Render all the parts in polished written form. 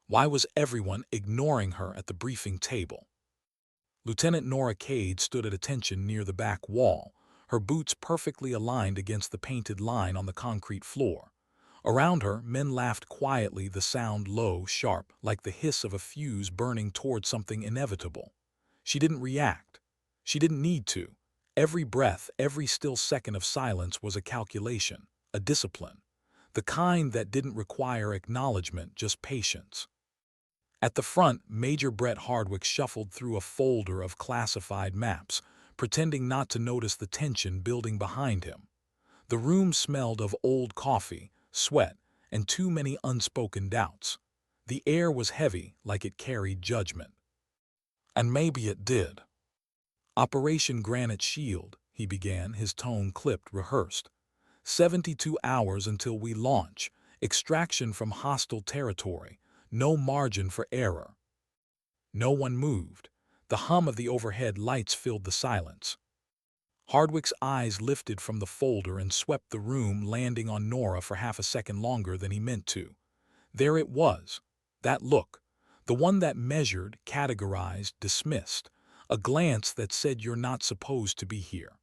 Why was everyone ignoring her at the briefing table? Lieutenant Norah Cade stood at attention near the back wall, her boots perfectly aligned against the painted line on the concrete floor. Around her, men laughed quietly, the sound low, sharp, like the hiss of a fuse burning toward something inevitable. She didn't react. She didn't need to. Every breath, every still second of silence was a calculation, a discipline. The kind that didn't require acknowledgement, just patience. At the front, Major Brett Hardwick shuffled through a folder of classified maps, pretending not to notice the tension building behind him. The room smelled of old coffee, sweat, and too many unspoken doubts. The air was heavy, like it carried judgment. And maybe it did. Operation Granite Shield, he began, his tone clipped, rehearsed. 72 hours until we launch. Extraction from hostile territory. No margin for error. No one moved. The hum of the overhead lights filled the silence. Hardwick's eyes lifted from the folder and swept the room, landing on Norah for half a second longer than he meant to. There it was, that look, the one that measured, categorized, dismissed, a glance that said you're not supposed to be here.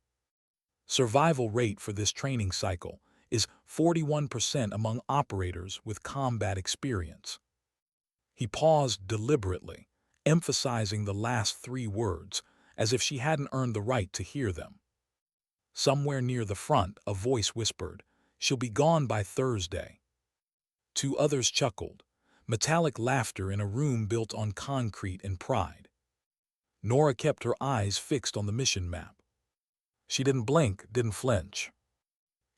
Survival rate for this training cycle is 41% among operators with combat experience. He paused deliberately, emphasizing the last three words, as if she hadn't earned the right to hear them. Somewhere near the front, a voice whispered, "She'll be gone by Thursday." Two others chuckled, metallic laughter in a room built on concrete and pride. Norah kept her eyes fixed on the mission map. She didn't blink, didn't flinch.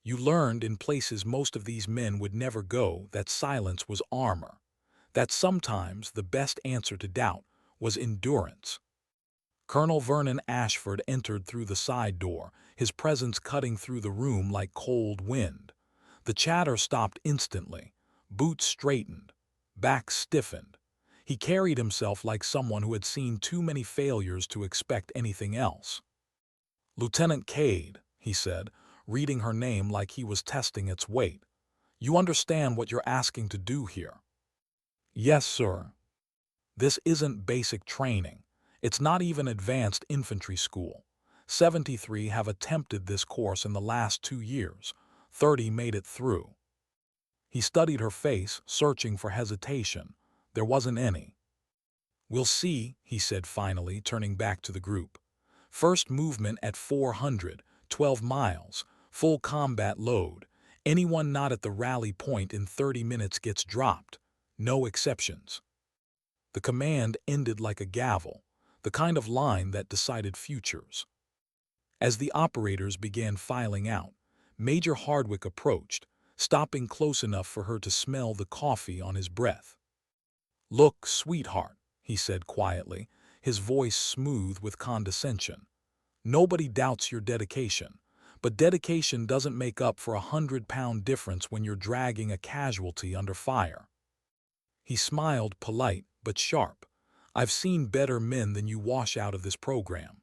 You learned in places most of these men would never go that silence was armor, that sometimes the best answer to doubt was endurance. Colonel Vernon Ashford entered through the side door, his presence cutting through the room like cold wind. The chatter stopped instantly. Boots straightened, back stiffened. He carried himself like someone who had seen too many failures to expect anything else. "Lieutenant Cade," he said, reading her name like he was testing its weight. "You understand what you're asking to do here?" "Yes, sir." "This isn't basic training. It's not even advanced infantry school. 73 have attempted this course in the last 2 years. 30 made it through." He studied her face, searching for hesitation. There wasn't any. "We'll see," he said finally, turning back to the group. "First movement at 400, 12 miles, full combat load. Anyone not at the rally point in 30 minutes gets dropped. No exceptions." The command ended like a gavel, the kind of line that decided futures. As the operators began filing out, Major Hardwick approached, stopping close enough for her to smell the coffee on his breath. "Look, sweetheart," he said quietly, his voice smooth with condescension. "Nobody doubts your dedication, but dedication doesn't make up for a 100-pound difference when you're dragging a casualty under fire." He smiled, polite but sharp. "I've seen better men than you wash out of this program."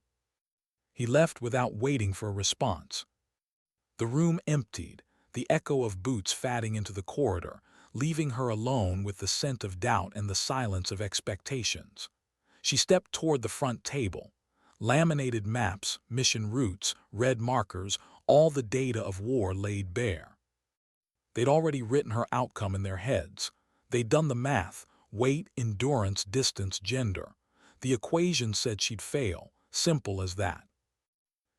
He left without waiting for a response. The room emptied, the echo of boots fading into the corridor, leaving her alone with the scent of doubt and the silence of expectations. She stepped toward the front table. Laminated maps, mission routes, red markers, all the data of war laid bare. They'd already written her outcome in their heads. They'd done the math: weight, endurance, distance, gender. The equation said she'd fail, simple as that.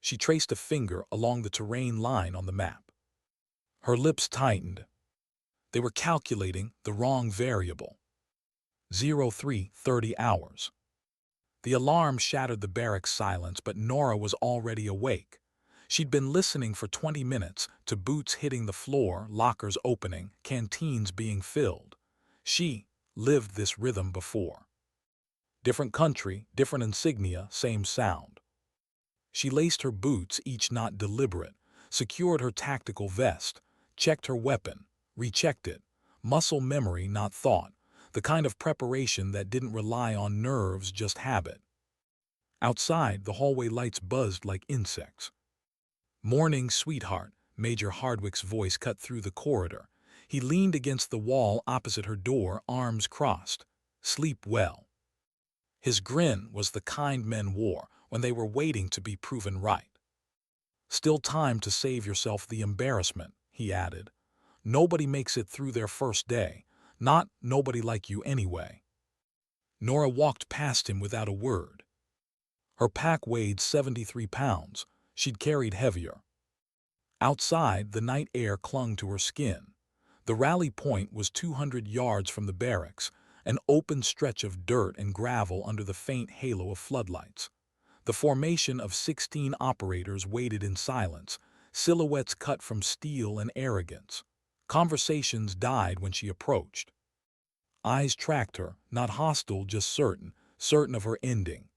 She traced a finger along the terrain line on the map. Her lips tightened. They were calculating the wrong variable. 03:30 hours. The alarm shattered the barracks silence, but Norah was already awake. She'd been listening for 20 minutes to boots hitting the floor, lockers opening, canteens being filled. She lived this rhythm before. Different country, different insignia, same sound. She laced her boots, each knot deliberate, secured her tactical vest, checked her weapon, rechecked it. Muscle memory, not thought. The kind of preparation that didn't rely on nerves, just habit. Outside, the hallway lights buzzed like insects. "Morning, sweetheart," Major Hardwick's voice cut through the corridor. He leaned against the wall opposite her door, arms crossed. Sleep well." His grin was the kind men wore when they were waiting to be proven right. "Still time to save yourself the embarrassment," he added. "Nobody makes it through their first day. Not nobody like you anyway." Norah walked past him without a word. Her pack weighed 73 pounds. She'd carried heavier. Outside, the night air clung to her skin. The rally point was 200 yards from the barracks, an open stretch of dirt and gravel under the faint halo of floodlights. The formation of 16 operators waited in silence, silhouettes cut from steel and arrogance. Conversations died when she approached. Eyes tracked her, not hostile, just certain of her ending.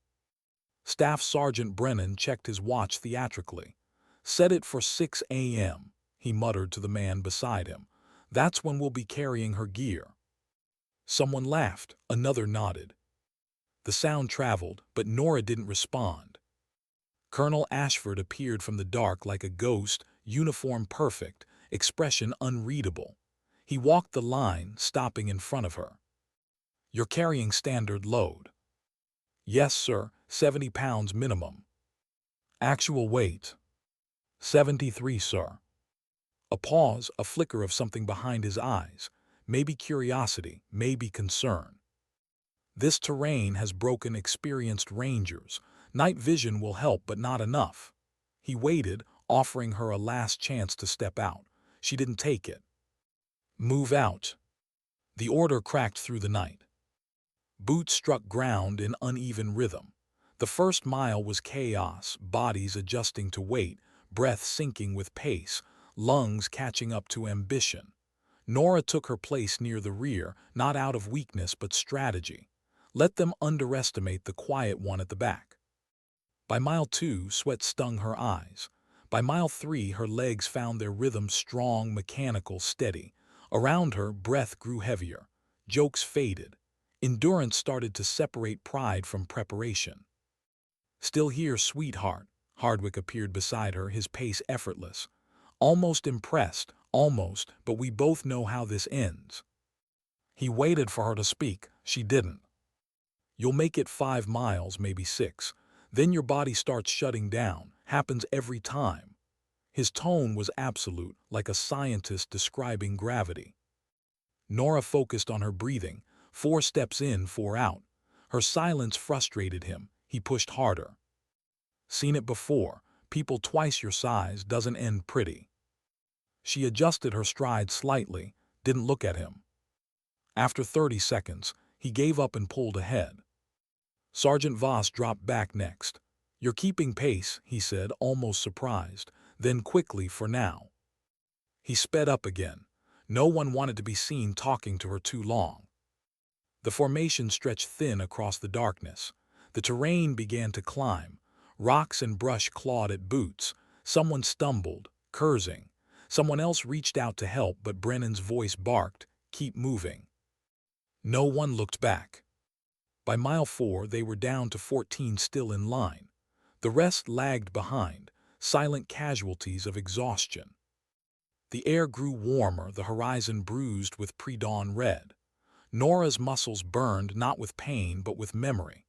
Staff Sergeant Brennan checked his watch theatrically. "Set it for 6 a.m., he muttered to the man beside him. "That's when we'll be carrying her gear." Someone laughed, another nodded. The sound traveled, but Norah didn't respond. Colonel Ashford appeared from the dark like a ghost, uniform perfect, expression unreadable. He walked the line, stopping in front of her. "You're carrying standard load." "Yes, sir, 70 pounds minimum." "Actual weight?" 73, sir." A pause, a flicker of something behind his eyes. Maybe curiosity, maybe concern. "This terrain has broken experienced rangers. Night vision will help, but not enough." He waited, offering her a last chance to step out. She didn't take it. "Move out." The order cracked through the night. Boots struck ground in uneven rhythm. The first mile was chaos, bodies adjusting to weight, breath sinking with pace, lungs catching up to ambition. Norah took her place near the rear, not out of weakness but strategy. Let them underestimate the quiet one at the back. By mile 2, sweat stung her eyes. By mile 3, her legs found their rhythm, strong, mechanical, steady. Around her, breath grew heavier. Jokes faded. Endurance started to separate pride from preparation. "Still here, sweetheart." Hardwick appeared beside her, his pace effortless. "Almost impressed, almost, but we both know how this ends." He waited for her to speak. She didn't. "You'll make it 5 miles, maybe 6. Then your body starts shutting down. Happens every time." His tone was absolute, like a scientist describing gravity. Norah focused on her breathing. 4 steps in, 4 out. Her silence frustrated him. He pushed harder. "Seen it before. People twice your size doesn't end pretty." She adjusted her stride slightly, didn't look at him. After 30 seconds, he gave up and pulled ahead. Sergeant Voss dropped back next. "You're keeping pace," he said, almost surprised. Then quickly, "for now." He sped up again. No one wanted to be seen talking to her too long. The formation stretched thin across the darkness. The terrain began to climb. Rocks and brush clawed at boots. Someone stumbled, cursing. Someone else reached out to help, but Brennan's voice barked, "Keep moving." No one looked back. By mile 4, they were down to 14 still in line. The rest lagged behind, silent casualties of exhaustion. The air grew warmer, the horizon bruised with pre-dawn red. Norah's muscles burned not with pain but with memory.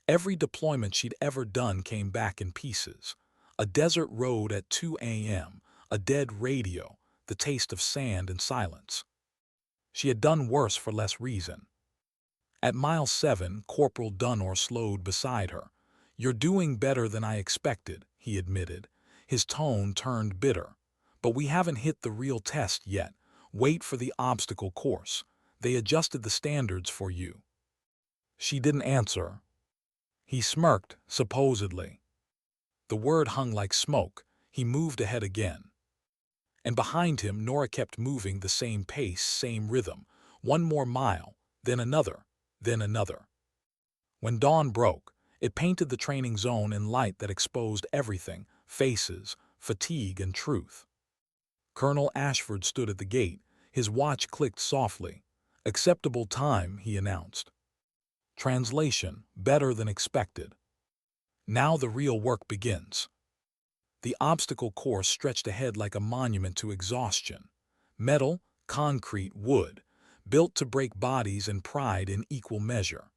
Every deployment she'd ever done came back in pieces. A desert road at 2 a.m., a dead radio, the taste of sand and silence. She had done worse for less reason. At mile 7, Corporal Dunor slowed beside her. "You're doing better than I expected," he admitted. His tone turned bitter. "But we haven't hit the real test yet. Wait for the obstacle course. They adjusted the standards for you." She didn't answer. He smirked, "Supposedly." The word hung like smoke. He moved ahead again. And behind him, Norah kept moving, the same pace, same rhythm. 1 more mile, then another, then another. When dawn broke, it painted the training zone in light that exposed everything: faces, fatigue, and truth. Colonel Ashford stood at the gate. His watch clicked softly. "Acceptable time," he announced. Translation: better than expected. Now the real work begins. The obstacle course stretched ahead like a monument to exhaustion. Metal, concrete, wood. built to break bodies and pride in equal measure.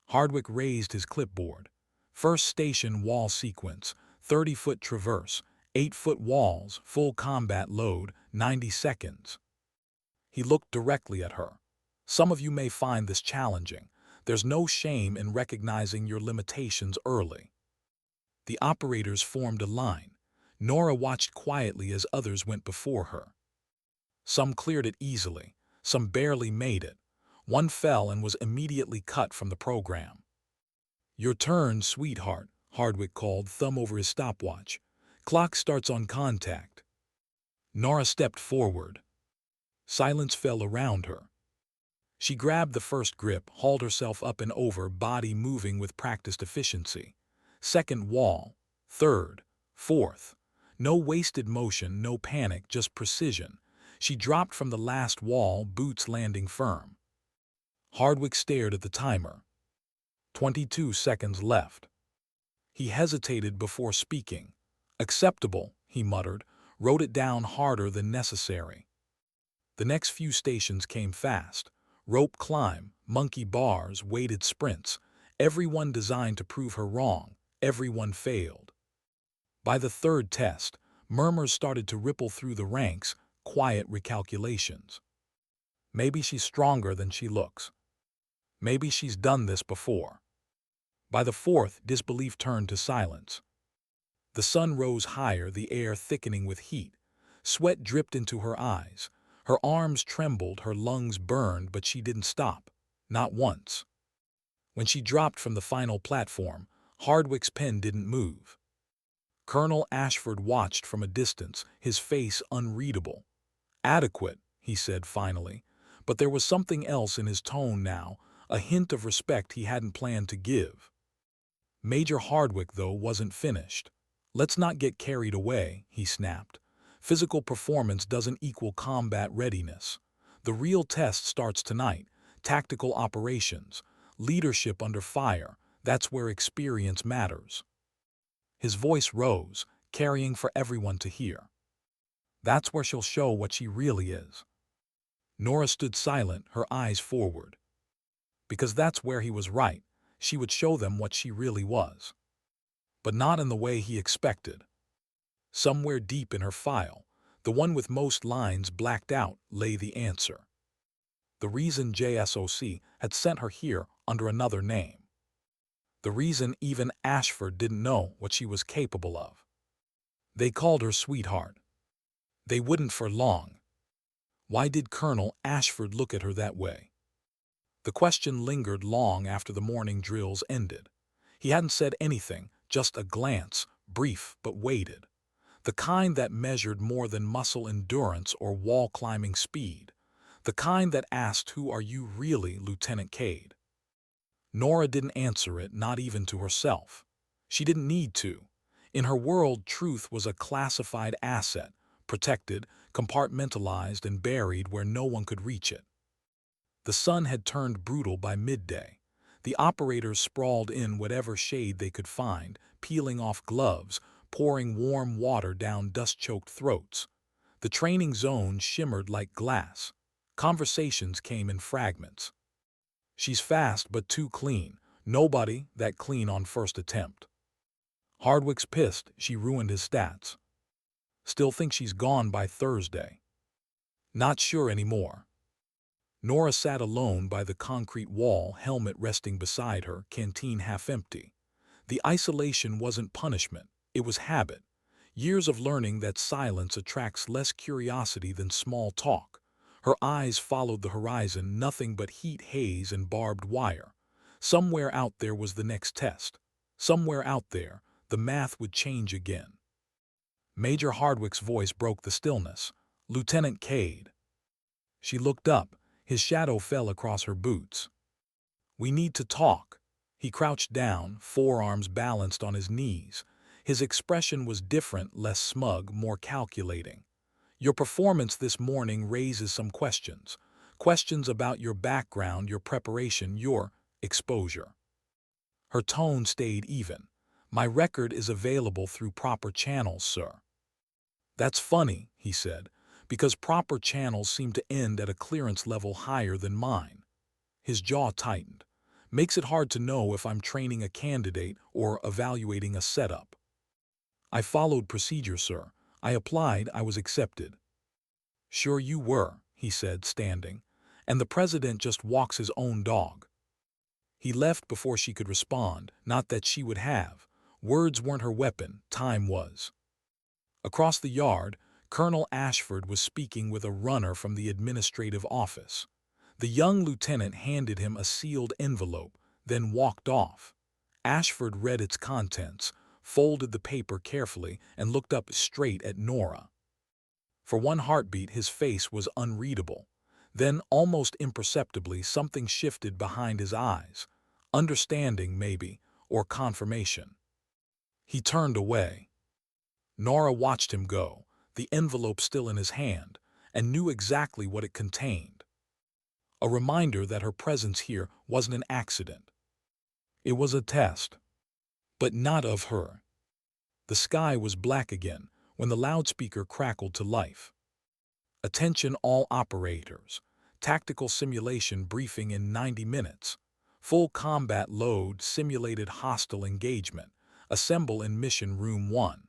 Hardwick raised his clipboard. First station wall sequence, 30-foot traverse, 8-foot walls, full combat load, 90 seconds. He looked directly at her. Some of you may find this challenging. There's no shame in recognizing your limitations early. The operators formed a line. Norah watched quietly as others went before her. Some cleared it easily, some barely made it. One fell and was immediately cut from the program. "Your turn, sweetheart," Hardwick called, thumb over his stopwatch. "Clock starts on contact." Norah stepped forward. Silence fell around her. She grabbed the first grip, hauled herself up and over, body moving with practiced efficiency. Second wall, third, fourth. No wasted motion, no panic, just precision. She dropped from the last wall, boots landing firm. Hardwick stared at the timer. 22 seconds left. He hesitated before speaking. "Acceptable," he muttered, wrote it down harder than necessary. The next few stations came fast. Rope climb, monkey bars, weighted sprints. Everyone designed to prove her wrong. Everyone failed. By the third test, murmurs started to ripple through the ranks, quiet recalculations. Maybe she's stronger than she looks. Maybe she's done this before. By the fourth, disbelief turned to silence. The sun rose higher, the air thickening with heat. Sweat dripped into her eyes. Her arms trembled, her lungs burned, but she didn't stop. Not once. When she dropped from the final platform, Hardwick's pen didn't move. Colonel Ashford watched from a distance, his face unreadable. "Adequate," he said finally, but there was something else in his tone now, a hint of respect he hadn't planned to give. Major Hardwick, though, wasn't finished. "Let's not get carried away," he snapped. "Physical performance doesn't equal combat readiness. The real test starts tonight. Tactical operations, leadership under fire, that's where experience matters." His voice rose, carrying for everyone to hear. "That's where she'll show what she really is." Norah stood silent, her eyes forward. Because that's where he was right. She would show them what she really was. But not in the way he expected. Somewhere deep in her file, the one with most lines blacked out, lay the answer. The reason JSOC had sent her here under another name. The reason even Ashford didn't know what she was capable of. They called her sweetheart. They wouldn't for long. Why did Colonel Ashford look at her that way? The question lingered long after the morning drills ended. He hadn't said anything, just a glance, brief but weighted. The kind that measured more than muscle endurance or wall-climbing speed. The kind that asked, "Who are you really, Lieutenant Cade?" Norah didn't answer it, not even to herself. She didn't need to. In her world, truth was a classified asset, protected, compartmentalized, and buried where no one could reach it. The sun had turned brutal by midday. The operators sprawled in whatever shade they could find, peeling off gloves, pouring warm water down dust-choked throats. The training zone shimmered like glass. Conversations came in fragments. "She's fast but too clean. Nobody that clean on first attempt." Hardwick's pissed, she ruined his stats. "Still think she's gone by Thursday." "Not sure anymore." Norah sat alone by the concrete wall, helmet resting beside her, canteen half empty. The isolation wasn't punishment, it was habit. Years of learning that silence attracts less curiosity than small talk. Her eyes followed the horizon, nothing but heat, haze, and barbed wire. Somewhere out there was the next test. Somewhere out there, the math would change again. Major Hardwick's voice broke the stillness. "Lieutenant Cade." She looked up. His shadow fell across her boots. "We need to talk." He crouched down, forearms balanced on his knees. His expression was different, less smug, more calculating. "Your performance this morning raises some questions. Questions about your background, your preparation, your exposure." Her tone stayed even. "My record is available through proper channels, sir." "That's funny," he said. because proper channels seem to end at a clearance level higher than mine. His jaw tightened. Makes it hard to know if I'm training a candidate or evaluating a setup. I followed procedure, sir. I applied, I was accepted. Sure you were, he said, standing. And the president just walks his own dog. He left before she could respond, not that she would have. Words weren't her weapon, time was. Across the yard, Colonel Ashford was speaking with a runner from the administrative office. The young lieutenant handed him a sealed envelope, then walked off. Ashford read its contents, folded the paper carefully, and looked up straight at Norah. For one heartbeat, his face was unreadable. Then, almost imperceptibly, something shifted behind his eyes. Understanding, maybe, or confirmation. He turned away. Norah watched him go, the envelope still in his hand, and knew exactly what it contained. A reminder that her presence here wasn't an accident. It was a test. But not of her. The sky was black again when the loudspeaker crackled to life. Attention all operators. Tactical simulation briefing in 90 minutes. Full combat load, simulated hostile engagement. Assemble in Mission Room 1.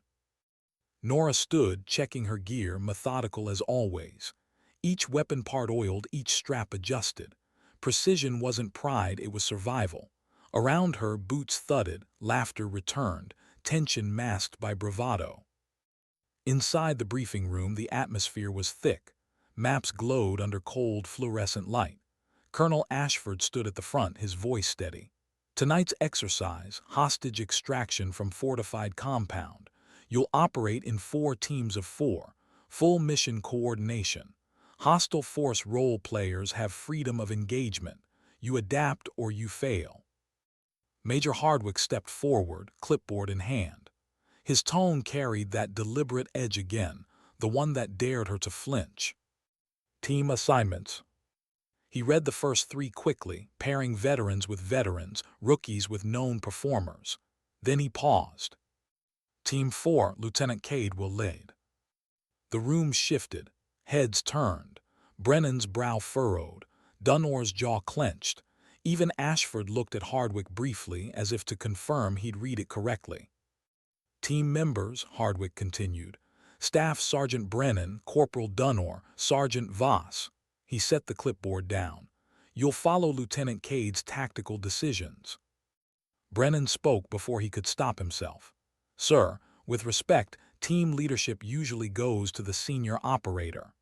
Norah stood, checking her gear, methodical as always. Each weapon part oiled, each strap adjusted. Precision wasn't pride, it was survival. Around her, boots thudded, laughter returned, tension masked by bravado. Inside the briefing room, the atmosphere was thick. Maps glowed under cold fluorescent light. Colonel Ashford stood at the front, his voice steady. Tonight's exercise, hostage extraction from fortified compound. You'll operate in 4 teams of 4, full mission coordination. Hostile force role players have freedom of engagement. You adapt or you fail. Major Hardwick stepped forward, clipboard in hand. His tone carried that deliberate edge again, the one that dared her to flinch. Team assignments. He read the first 3 quickly, pairing veterans with veterans, rookies with known performers. Then he paused. Team 4, Lieutenant Cade will lead. The room shifted. Heads turned. Brennan's brow furrowed. Dunnor's jaw clenched. Even Ashford looked at Hardwick briefly as if to confirm he'd read it correctly. Team members, Hardwick continued. Staff Sergeant Brennan, Corporal Dunnor, Sergeant Voss. He set the clipboard down. You'll follow Lieutenant Cade's tactical decisions. Brennan spoke before he could stop himself. Sir, with respect, team leadership usually goes to the senior operator.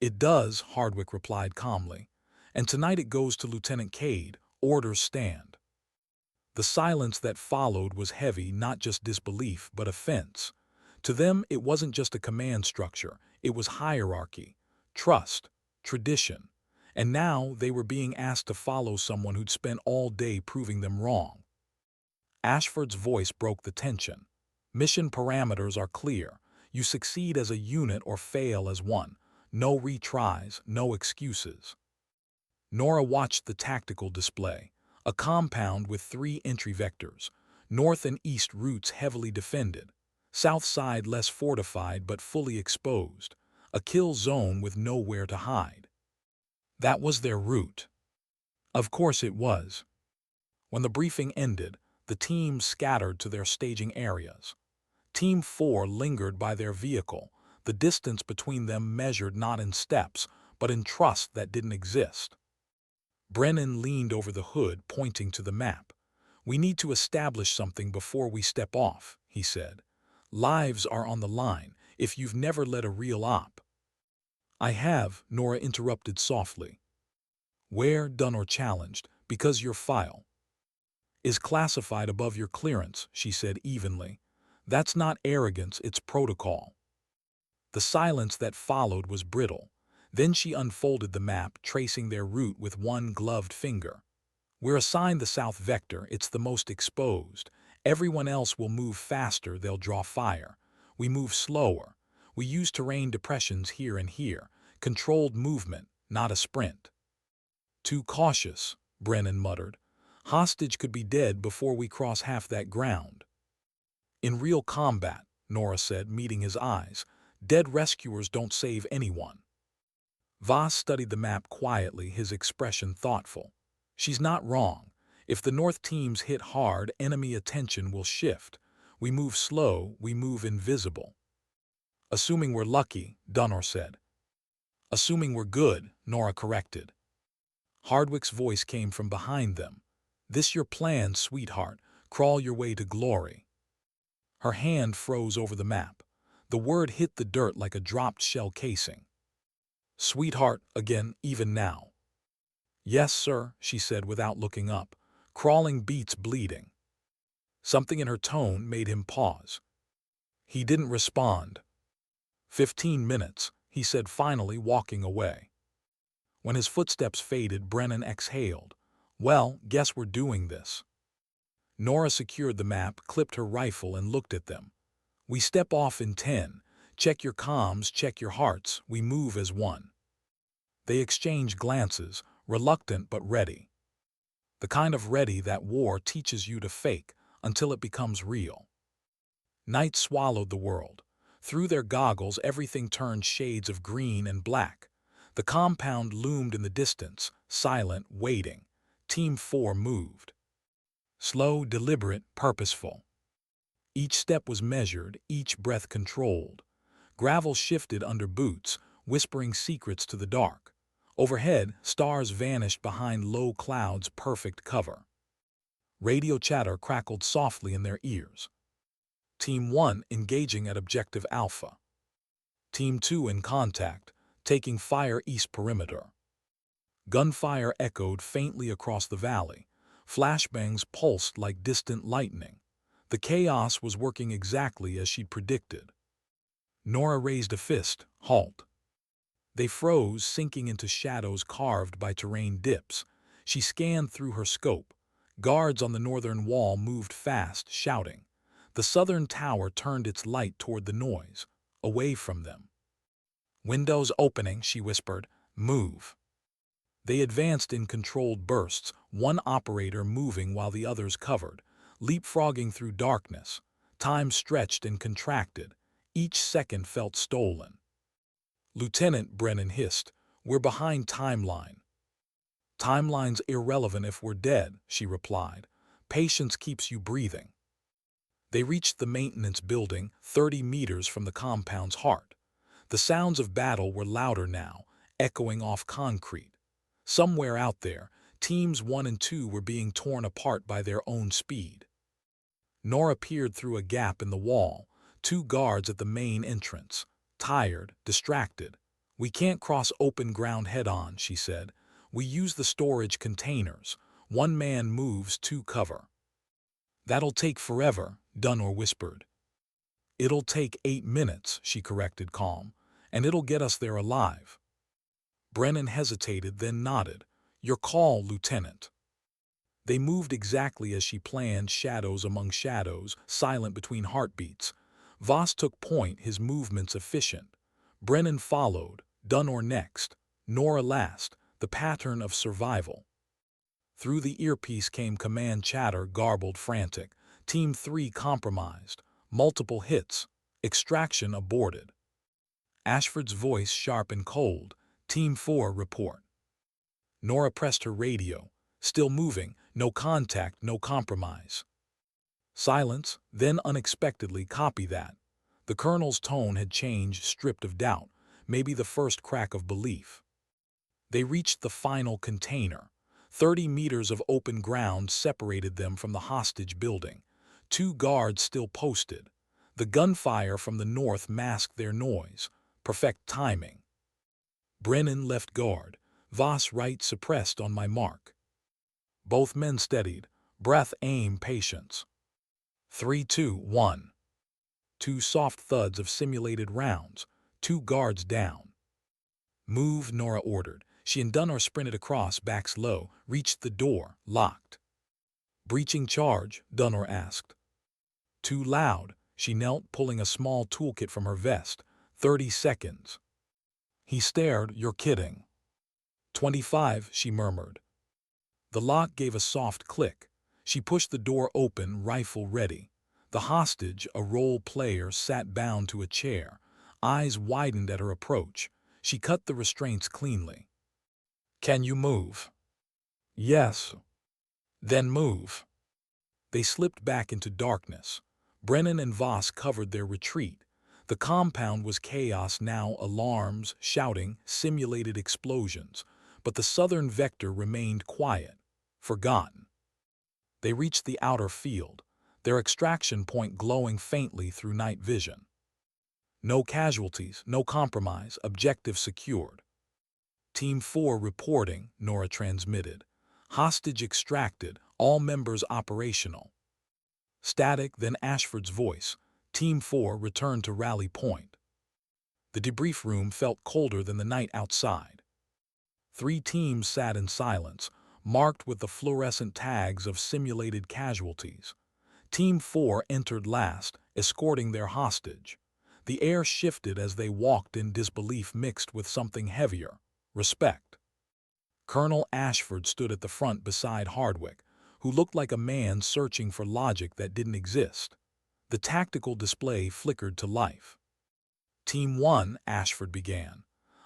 It does, Hardwick replied calmly. And tonight it goes to Lieutenant Cade. Orders stand. The silence that followed was heavy, not just disbelief, but offense. To them, it wasn't just a command structure. It was hierarchy, trust, tradition. And now they were being asked to follow someone who'd spent all day proving them wrong. Ashford's voice broke the tension. Mission parameters are clear. You succeed as a unit or fail as one. No retries, no excuses. Norah watched the tactical display. A compound with 3 entry vectors. North and east routes heavily defended. South side less fortified but fully exposed. A kill zone with nowhere to hide. That was their route. Of course it was. When the briefing ended, the teams scattered to their staging areas. Team 4 lingered by their vehicle, the distance between them measured not in steps, but in trust that didn't exist. Brennan leaned over the hood, pointing to the map. We need to establish something before we step off, he said. Lives are on the line, if you've never led a real op. I have, Norah interrupted softly. Where, Dunnor challenged, because your file is classified above your clearance, she said evenly. That's not arrogance, it's protocol. The silence that followed was brittle. Then she unfolded the map, tracing their route with one gloved finger. We're assigned the south vector, it's the most exposed. Everyone else will move faster, they'll draw fire. We move slower. We use terrain depressions here and here. Controlled movement, not a sprint. Too cautious, Brennan muttered. Hostage could be dead before we cross half that ground. In real combat, Norah said, meeting his eyes, Dead rescuers don't save anyone. Voss studied the map quietly, his expression thoughtful. She's not wrong. If the North teams hit hard, enemy attention will shift. We move slow, we move invisible. Assuming we're lucky, Dunor said. Assuming we're good, Norah corrected. Hardwick's voice came from behind them. This your plan, sweetheart. Crawl your way to glory. Her hand froze over the map. The word hit the dirt like a dropped shell casing. Sweetheart, again, even now. Yes, sir, she said without looking up. Crawling beats bleeding. Something in her tone made him pause. He didn't respond. 15 minutes, he said finally, walking away. When his footsteps faded, Brennan exhaled. Well, guess we're doing this. Norah secured the map, clipped her rifle, and looked at them. We step off in 10. Check your comms, check your hearts. We move as one. They exchanged glances, reluctant but ready. The kind of ready that war teaches you to fake until it becomes real. Night swallowed the world. Through their goggles, everything turned shades of green and black. The compound loomed in the distance, silent, waiting. Team 4 moved. Slow, deliberate, purposeful. Each step was measured, each breath controlled. Gravel shifted under boots, whispering secrets to the dark. Overhead, stars vanished behind low clouds, perfect cover. Radio chatter crackled softly in their ears. Team 1 engaging at Objective Alpha. Team 2 in contact, taking fire east perimeter. Gunfire echoed faintly across the valley. Flashbangs pulsed like distant lightning. The chaos was working exactly as she'd predicted. Norah raised a fist. Halt. They froze, sinking into shadows carved by terrain dips. She scanned through her scope. Guards on the northern wall moved fast, shouting. The southern tower turned its light toward the noise, away from them. Windows opening, she whispered. Move. They advanced in controlled bursts, one operator moving while the others covered, leapfrogging through darkness. Time stretched and contracted. Each second felt stolen. Lieutenant, Brennan hissed, we're behind timeline. Timeline's irrelevant if we're dead, she replied. Patience keeps you breathing. They reached the maintenance building, 30 meters from the compound's heart. The sounds of battle were louder now, echoing off concrete. Somewhere out there, teams 1 and 2 were being torn apart by their own speed. Norah peered through a gap in the wall, 2 guards at the main entrance. Tired, distracted. We can't cross open ground head-on, she said. We use the storage containers. 1 man moves, 2 cover. That'll take forever, Dunor whispered. It'll take 8 minutes, she corrected, calm, and it'll get us there alive. Brennan hesitated, then nodded. Your call, Lieutenant. They moved exactly as she planned, shadows among shadows, silent between heartbeats. Voss took point, his movements efficient. Brennan followed, Dunor next, Norah last, the pattern of survival. Through the earpiece came command chatter, garbled, frantic. Team 3 compromised. Multiple hits. Extraction aborted. Ashford's voice sharp and cold. Team 4 report. Norah pressed her radio. Still moving. No contact, no compromise. Silence, then unexpectedly, copy that. The colonel's tone had changed, stripped of doubt, maybe the first crack of belief. They reached the final container. 30 meters of open ground separated them from the hostage building. 2 guards still posted. The gunfire from the north masked their noise. Perfect timing. Brennan left guard. Voss right, suppressed on my mark. Both men steadied. Breath, aim, patience. 3, 2, 1. 2 soft thuds of simulated rounds. 2 guards down. Move, Norah ordered. She and Dunor sprinted across, backs low, reached the door, locked. Breaching charge, Dunor asked. Too loud. She knelt, pulling a small toolkit from her vest. 30 seconds. He stared. You're kidding. 25, she murmured. The lock gave a soft click. She pushed the door open, rifle ready. The hostage, a role player, sat bound to a chair. eyes widened at her approach. She cut the restraints cleanly. "Can you move?" "Yes." "Then move." They slipped back into darkness. Brennan and Voss covered their retreat. The compound was chaos now, alarms, shouting, simulated explosions. But the southern vector remained quiet, forgotten. They reached the outer field, their extraction point glowing faintly through night vision. No casualties, no compromise, objective secured. Team 4 reporting, Norah transmitted. Hostage extracted, all members operational. Static, then Ashford's voice. Team 4 returned to rally point. The debrief room felt colder than the night outside. 3 teams sat in silence, marked with the fluorescent tags of simulated casualties. Team 4 entered last, escorting their hostage. The air shifted as they walked in disbelief mixed with something heavier, respect. Colonel Ashford stood at the front beside Hardwick, who looked like a man searching for logic that didn't exist. The tactical display flickered to life. Team 1, Ashford began.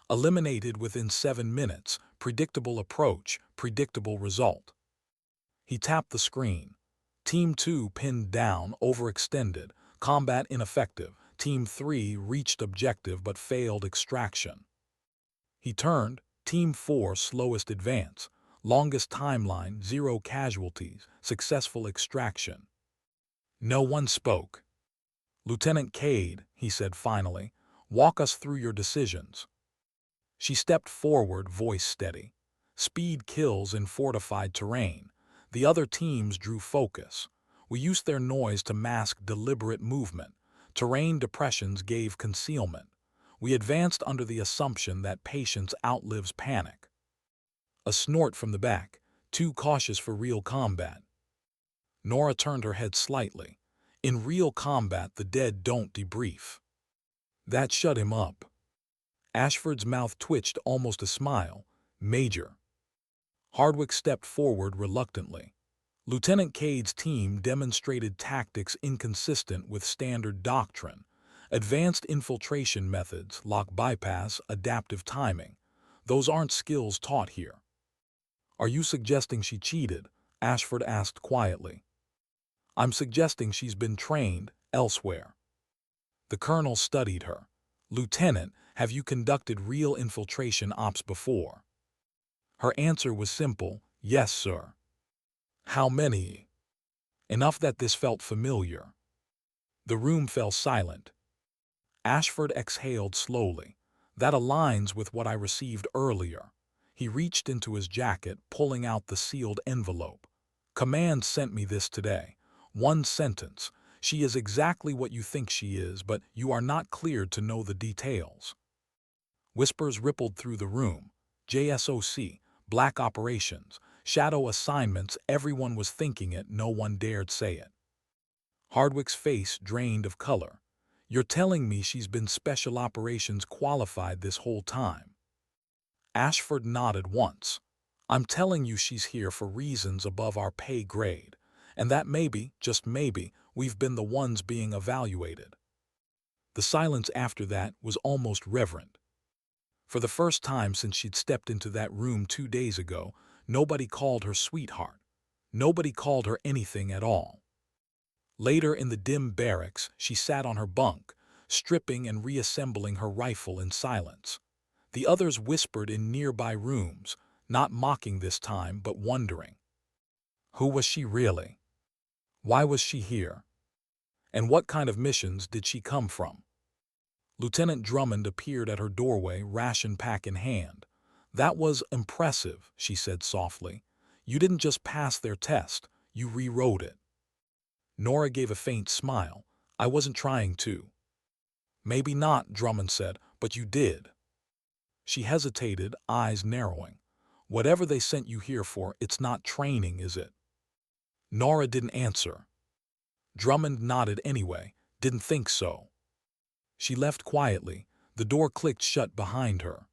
Eliminated within 7 minutes, predictable approach, predictable result. He tapped the screen. Team 2 pinned down, overextended, combat ineffective. Team 3 reached objective but failed extraction. He turned. Team 4 slowest advance, longest timeline, 0 casualties, successful extraction. No one spoke. "Lieutenant Cade," he said finally, "walk us through your decisions." She stepped forward, voice steady. "Speed kills in fortified terrain. The other teams drew focus. We used their noise to mask deliberate movement. Terrain depressions gave concealment. We advanced under the assumption that patience outlives panic." A snort from the back, too cautious for real combat. Norah turned her head slightly. In real combat, the dead don't debrief. That shut him up. Ashford's mouth twitched, almost a smile. "Major." Hardwick stepped forward reluctantly. Lieutenant Cade's team demonstrated tactics inconsistent with standard doctrine. Advanced infiltration methods, lock bypass, adaptive timing. Those aren't skills taught here. "Are you suggesting she cheated?" Ashford asked quietly. "I'm suggesting she's been trained elsewhere." The colonel studied her. "Lieutenant, have you conducted real infiltration ops before?" Her answer was simple, "Yes, sir." "How many?" Enough that this felt familiar. The room fell silent. Ashford exhaled slowly. "That aligns with what I received earlier." He reached into his jacket, pulling out the sealed envelope. "Command sent me this today. One sentence. She is exactly what you think she is, but you are not cleared to know the details." Whispers rippled through the room. JSOC, black operations, shadow assignments, everyone was thinking it, no one dared say it. Hardwick's face drained of color. "You're telling me she's been special operations qualified this whole time?" Ashford nodded once. "I'm telling you she's here for reasons above our pay grade, and that maybe, just maybe, we've been the ones being evaluated." The silence after that was almost reverent. For the first time since she'd stepped into that room 2 days ago, nobody called her sweetheart. Nobody called her anything at all. Later in the dim barracks, she sat on her bunk, stripping and reassembling her rifle in silence. The others whispered in nearby rooms, not mocking this time, but wondering. Who was she really? Why was she here? And what kind of missions did she come from? Lieutenant Drummond appeared at her doorway, ration pack in hand. "That was impressive," she said softly. "You didn't just pass their test, you rewrote it." Norah gave a faint smile. "I wasn't trying to." "Maybe not," Drummond said, "but you did." She hesitated, eyes narrowing. "Whatever they sent you here for, it's not training, is it?" Norah didn't answer. Drummond nodded anyway, "Didn't think so." She left quietly. The door clicked shut behind her.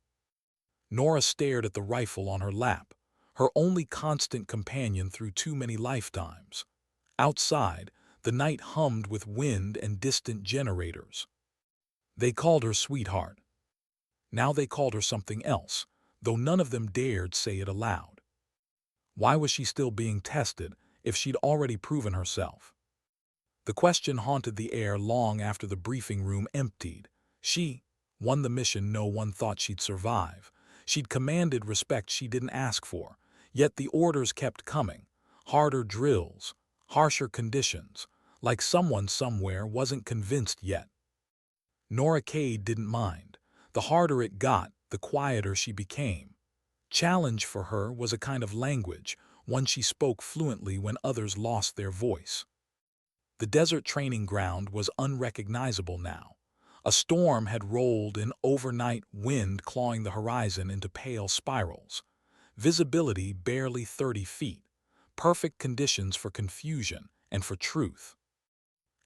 Norah stared at the rifle on her lap, her only constant companion through too many lifetimes. Outside, the night hummed with wind and distant generators. They called her sweetheart. Now they called her something else, though none of them dared say it aloud. Why was she still being tested if she'd already proven herself? The question haunted the air long after the briefing room emptied. She won the mission no one thought she'd survive. She'd commanded respect she didn't ask for, yet the orders kept coming. Harder drills, harsher conditions, like someone somewhere wasn't convinced yet. Norah Cade didn't mind. The harder it got, the quieter she became. Challenge for her was a kind of language, one she spoke fluently when others lost their voice. The desert training ground was unrecognizable now. A storm had rolled in overnight wind clawing the horizon into pale spirals. Visibility barely 30 feet. Perfect conditions for confusion and for truth.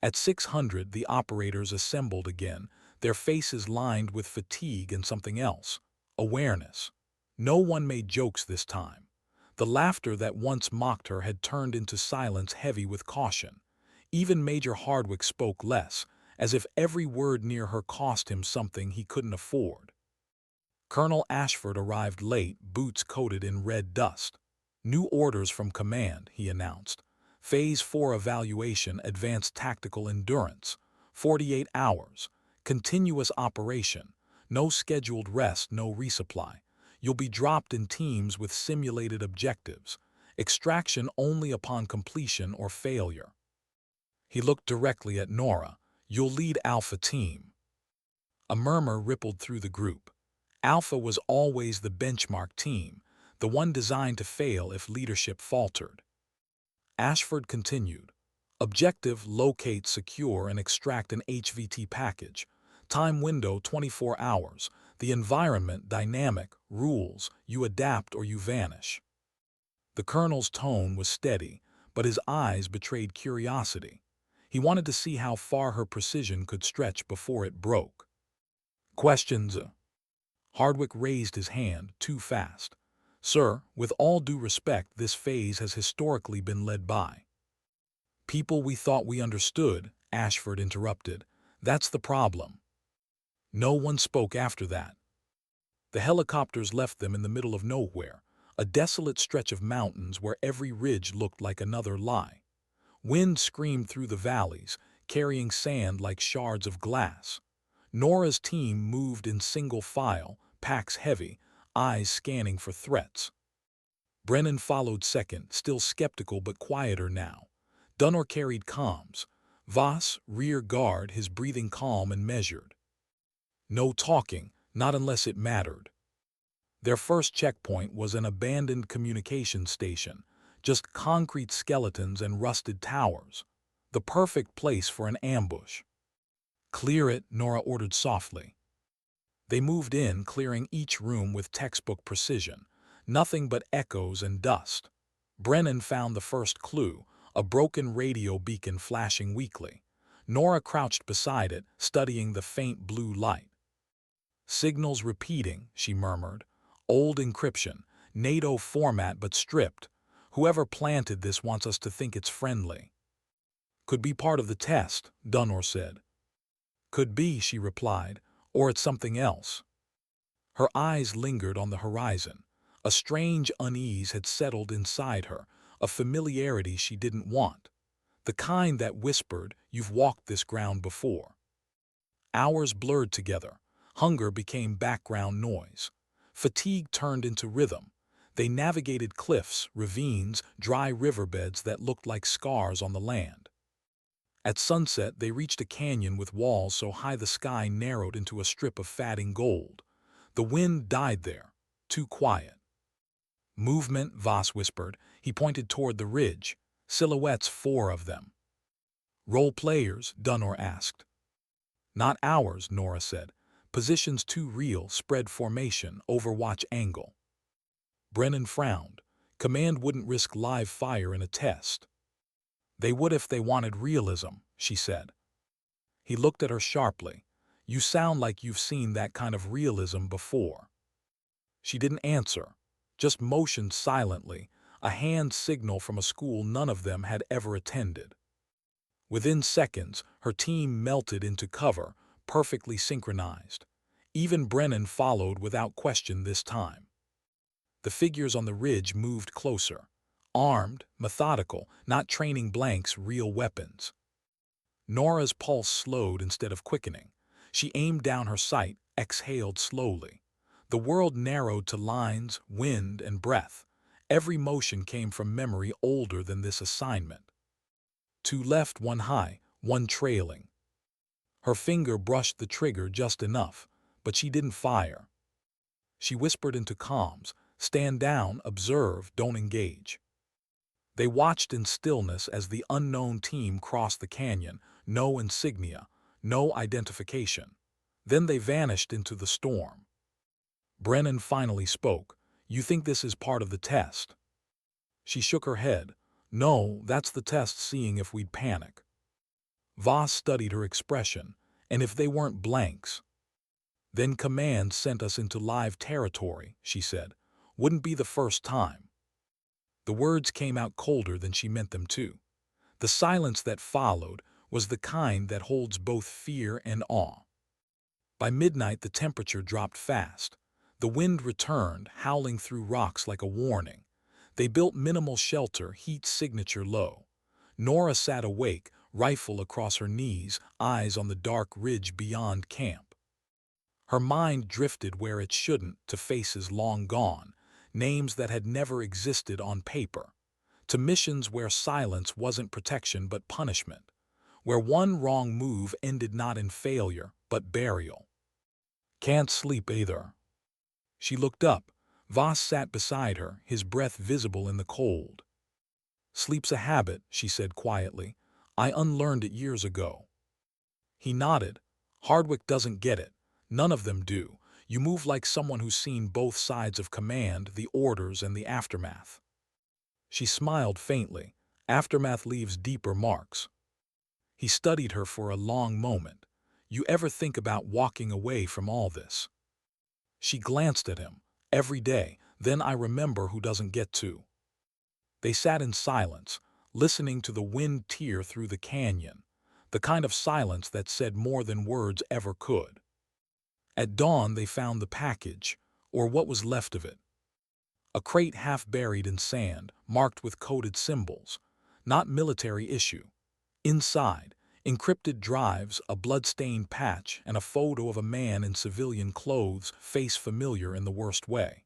At 600, the operators assembled again, their faces lined with fatigue and something else, awareness. No one made jokes this time. The laughter that once mocked her had turned into silence heavy with caution. Even Major Hardwick spoke less, as if every word near her cost him something he couldn't afford. Colonel Ashford arrived late, boots coated in red dust. New orders from command, he announced. Phase 4 evaluation, advanced tactical endurance. 48 hours. Continuous operation. No scheduled rest, no resupply. You'll be dropped in teams with simulated objectives. Extraction only upon completion or failure. He looked directly at Norah. You'll lead Alpha Team. A murmur rippled through the group. Alpha was always the benchmark team, the one designed to fail if leadership faltered. Ashford continued. Objective: locate, secure, and extract an HVT package. Time window: 24 hours. The environment dynamic. Rules: you adapt or you vanish. The colonel's tone was steady, but his eyes betrayed curiosity. He wanted to see how far her precision could stretch before it broke. Questions? Hardwick raised his hand too fast. Sir, with all due respect, this phase has historically been led by people we thought we understood, Ashford interrupted. That's the problem. No one spoke after that. The helicopters left them in the middle of nowhere, a desolate stretch of mountains where every ridge looked like another lie. Wind screamed through the valleys, carrying sand like shards of glass. Norah's team moved in single file, packs heavy, eyes scanning for threats. Brennan followed second, still skeptical but quieter now. Dunor carried comms. Voss, rear guard, his breathing calm and measured. No talking, not unless it mattered. Their first checkpoint was an abandoned communication station, just concrete skeletons and rusted towers. The perfect place for an ambush. Clear it, Norah ordered softly. They moved in, clearing each room with textbook precision. Nothing but echoes and dust. Brennan found the first clue, a broken radio beacon flashing weakly. Norah crouched beside it, studying the faint blue light. Signals repeating, she murmured. Old encryption, NATO format but stripped. Whoever planted this wants us to think it's friendly. Could be part of the test, Dunor said. Could be, she replied, or it's something else. Her eyes lingered on the horizon. A strange unease had settled inside her, a familiarity she didn't want. The kind that whispered, you've walked this ground before. Hours blurred together. Hunger became background noise. Fatigue turned into rhythm. They navigated cliffs, ravines, dry riverbeds that looked like scars on the land. At sunset, they reached a canyon with walls so high the sky narrowed into a strip of fatting gold. The wind died there, too quiet. Movement, Voss whispered. He pointed toward the ridge. Silhouettes, 4 of them. Role players, Dunor asked. Not ours, Norah said. Positions too real, spread formation, overwatch angle. Brennan frowned. Command wouldn't risk live fire in a test. They would if they wanted realism, she said. He looked at her sharply. You sound like you've seen that kind of realism before. She didn't answer, just motioned silently, a hand signal from a school none of them had ever attended. Within seconds, her team melted into cover, perfectly synchronized. Even Brennan followed without question this time. The figures on the ridge moved closer, armed, methodical, not training blanks, real weapons. Norah's pulse slowed instead of quickening. She aimed down her sight, exhaled slowly. The world narrowed to lines, wind, and breath. Every motion came from memory older than this assignment. Two left, one high, one trailing. Her finger brushed the trigger just enough, but she didn't fire. She whispered into comms, "Stand down, observe, don't engage." They watched in stillness as the unknown team crossed the canyon, no insignia, no identification. Then they vanished into the storm. Brennan finally spoke. "You think this is part of the test?" She shook her head. "No, that's the test, seeing if we'd panic." Voss studied her expression. "And if they weren't blanks?" "Then command sent us into live territory," she said. "Wouldn't be the first time." The words came out colder than she meant them to. The silence that followed was the kind that holds both fear and awe. By midnight the temperature dropped fast. The wind returned, howling through rocks like a warning. They built minimal shelter, heat signature low. Norah sat awake, rifle across her knees, eyes on the dark ridge beyond camp. Her mind drifted where it shouldn't, to faces long gone, names that had never existed on paper, to missions where silence wasn't protection but punishment, where one wrong move ended not in failure but burial. "Can't sleep either." She looked up. Voss sat beside her, his breath visible in the cold. "Sleep's a habit," she said quietly. "I unlearned it years ago." He nodded. "Hardwick doesn't get it. None of them do. You move like someone who's seen both sides of command, the orders and the aftermath." She smiled faintly. "Aftermath leaves deeper marks." He studied her for a long moment. "You ever think about walking away from all this?" She glanced at him. "Every day. Then I remember who doesn't get to." They sat in silence, listening to the wind tear through the canyon, the kind of silence that said more than words ever could. At dawn they found the package, or what was left of it. A crate half buried in sand, marked with coded symbols. Not military issue. Inside, encrypted drives, a blood-stained patch, and a photo of a man in civilian clothes, face familiar in the worst way.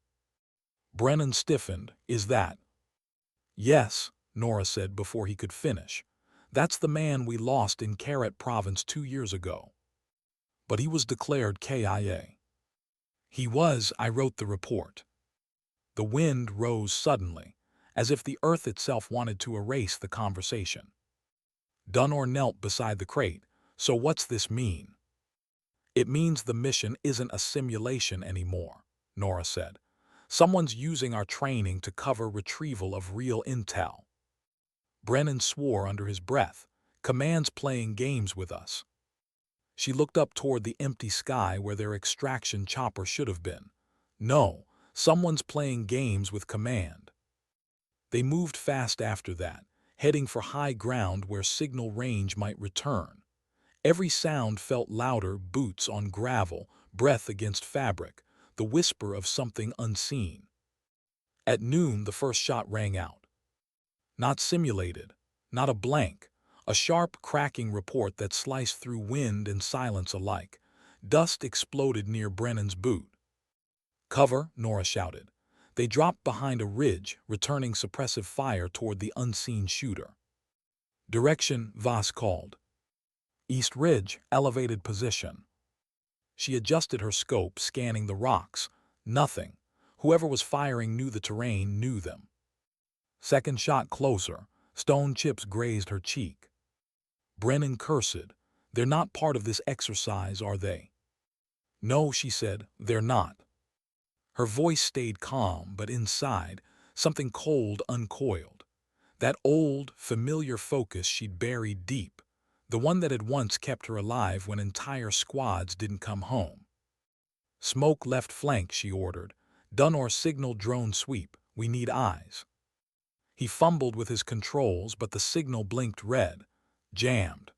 Brennan stiffened. "Is that—" "Yes," Norah said before he could finish. "That's the man we lost in Karat Province 2 years ago. But he was declared KIA." "He was," I wrote the report. The wind rose suddenly, as if the earth itself wanted to erase the conversation. Dunor knelt beside the crate. "So what's this mean?" "It means the mission isn't a simulation anymore," Norah said. "Someone's using our training to cover retrieval of real intel." Brennan swore under his breath. "Command's playing games with us." She looked up toward the empty sky where their extraction chopper should have been. "No, someone's playing games with command." They moved fast after that, heading for high ground where signal range might return. Every sound felt louder, boots on gravel, breath against fabric, the whisper of something unseen. At noon the first shot rang out. Not simulated, not a blank, a sharp, cracking report that sliced through wind and silence alike. Dust exploded near Brennan's boot. "Cover," Norah shouted. They dropped behind a ridge, returning suppressive fire toward the unseen shooter. "Direction," Voss called. "East Ridge, elevated position." She adjusted her scope, scanning the rocks. Nothing. Whoever was firing knew the terrain, knew them. Second shot closer. Stone chips grazed her cheek. Brennan cursed. "They're not part of this exercise, are they?" "No," she said, "they're not." Her voice stayed calm, but inside, something cold uncoiled. That old, familiar focus she'd buried deep, the one that had once kept her alive when entire squads didn't come home. "Smoke left flank," she ordered. "Dunor signaled drone sweep. We need eyes." He fumbled with his controls, but the signal blinked red. "Jammed."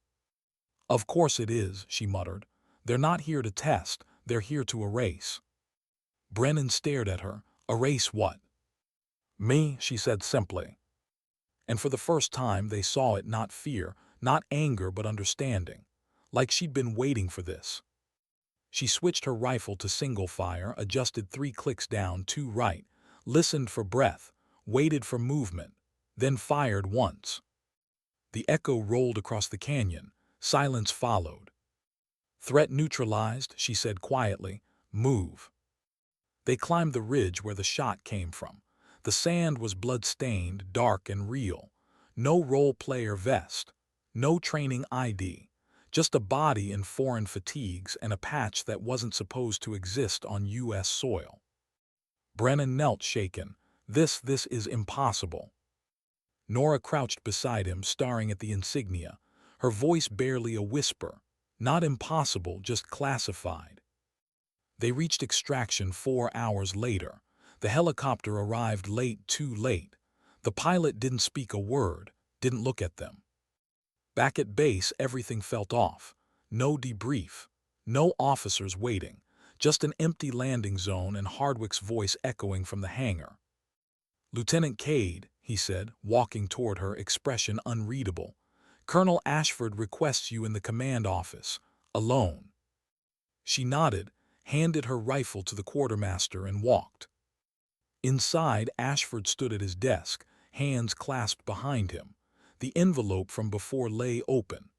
"Of course it is," she muttered. They're not here to test, they're here to erase. Brennan stared at her. Erase what? Me, she said simply. And for the first time they saw it not fear, not anger but understanding. Like she'd been waiting for this. She switched her rifle to single fire, adjusted 3 clicks down, 2 right, listened for breath, waited for movement, then fired once. The echo rolled across the canyon. Silence followed. Threat neutralized, she said quietly. Move. They climbed the ridge where the shot came from. The sand was blood-stained, dark and real. No role-player vest. No training ID. Just a body in foreign fatigues and a patch that wasn't supposed to exist on U.S. soil. Brennan knelt shaken. This is impossible. Norah crouched beside him, staring at the insignia, her voice barely a whisper. Not impossible, just classified. They reached extraction 4 hours later. The helicopter arrived late, too late. The pilot didn't speak a word, didn't look at them. Back at base, everything felt off. No debrief. No officers waiting. Just an empty landing zone and Hardwick's voice echoing from the hangar. Lieutenant Cade, he said, walking toward her, expression unreadable. Colonel Ashford requests you in the command office, alone. She nodded, handed her rifle to the quartermaster and walked. Inside, Ashford stood at his desk, hands clasped behind him. The envelope from before lay open.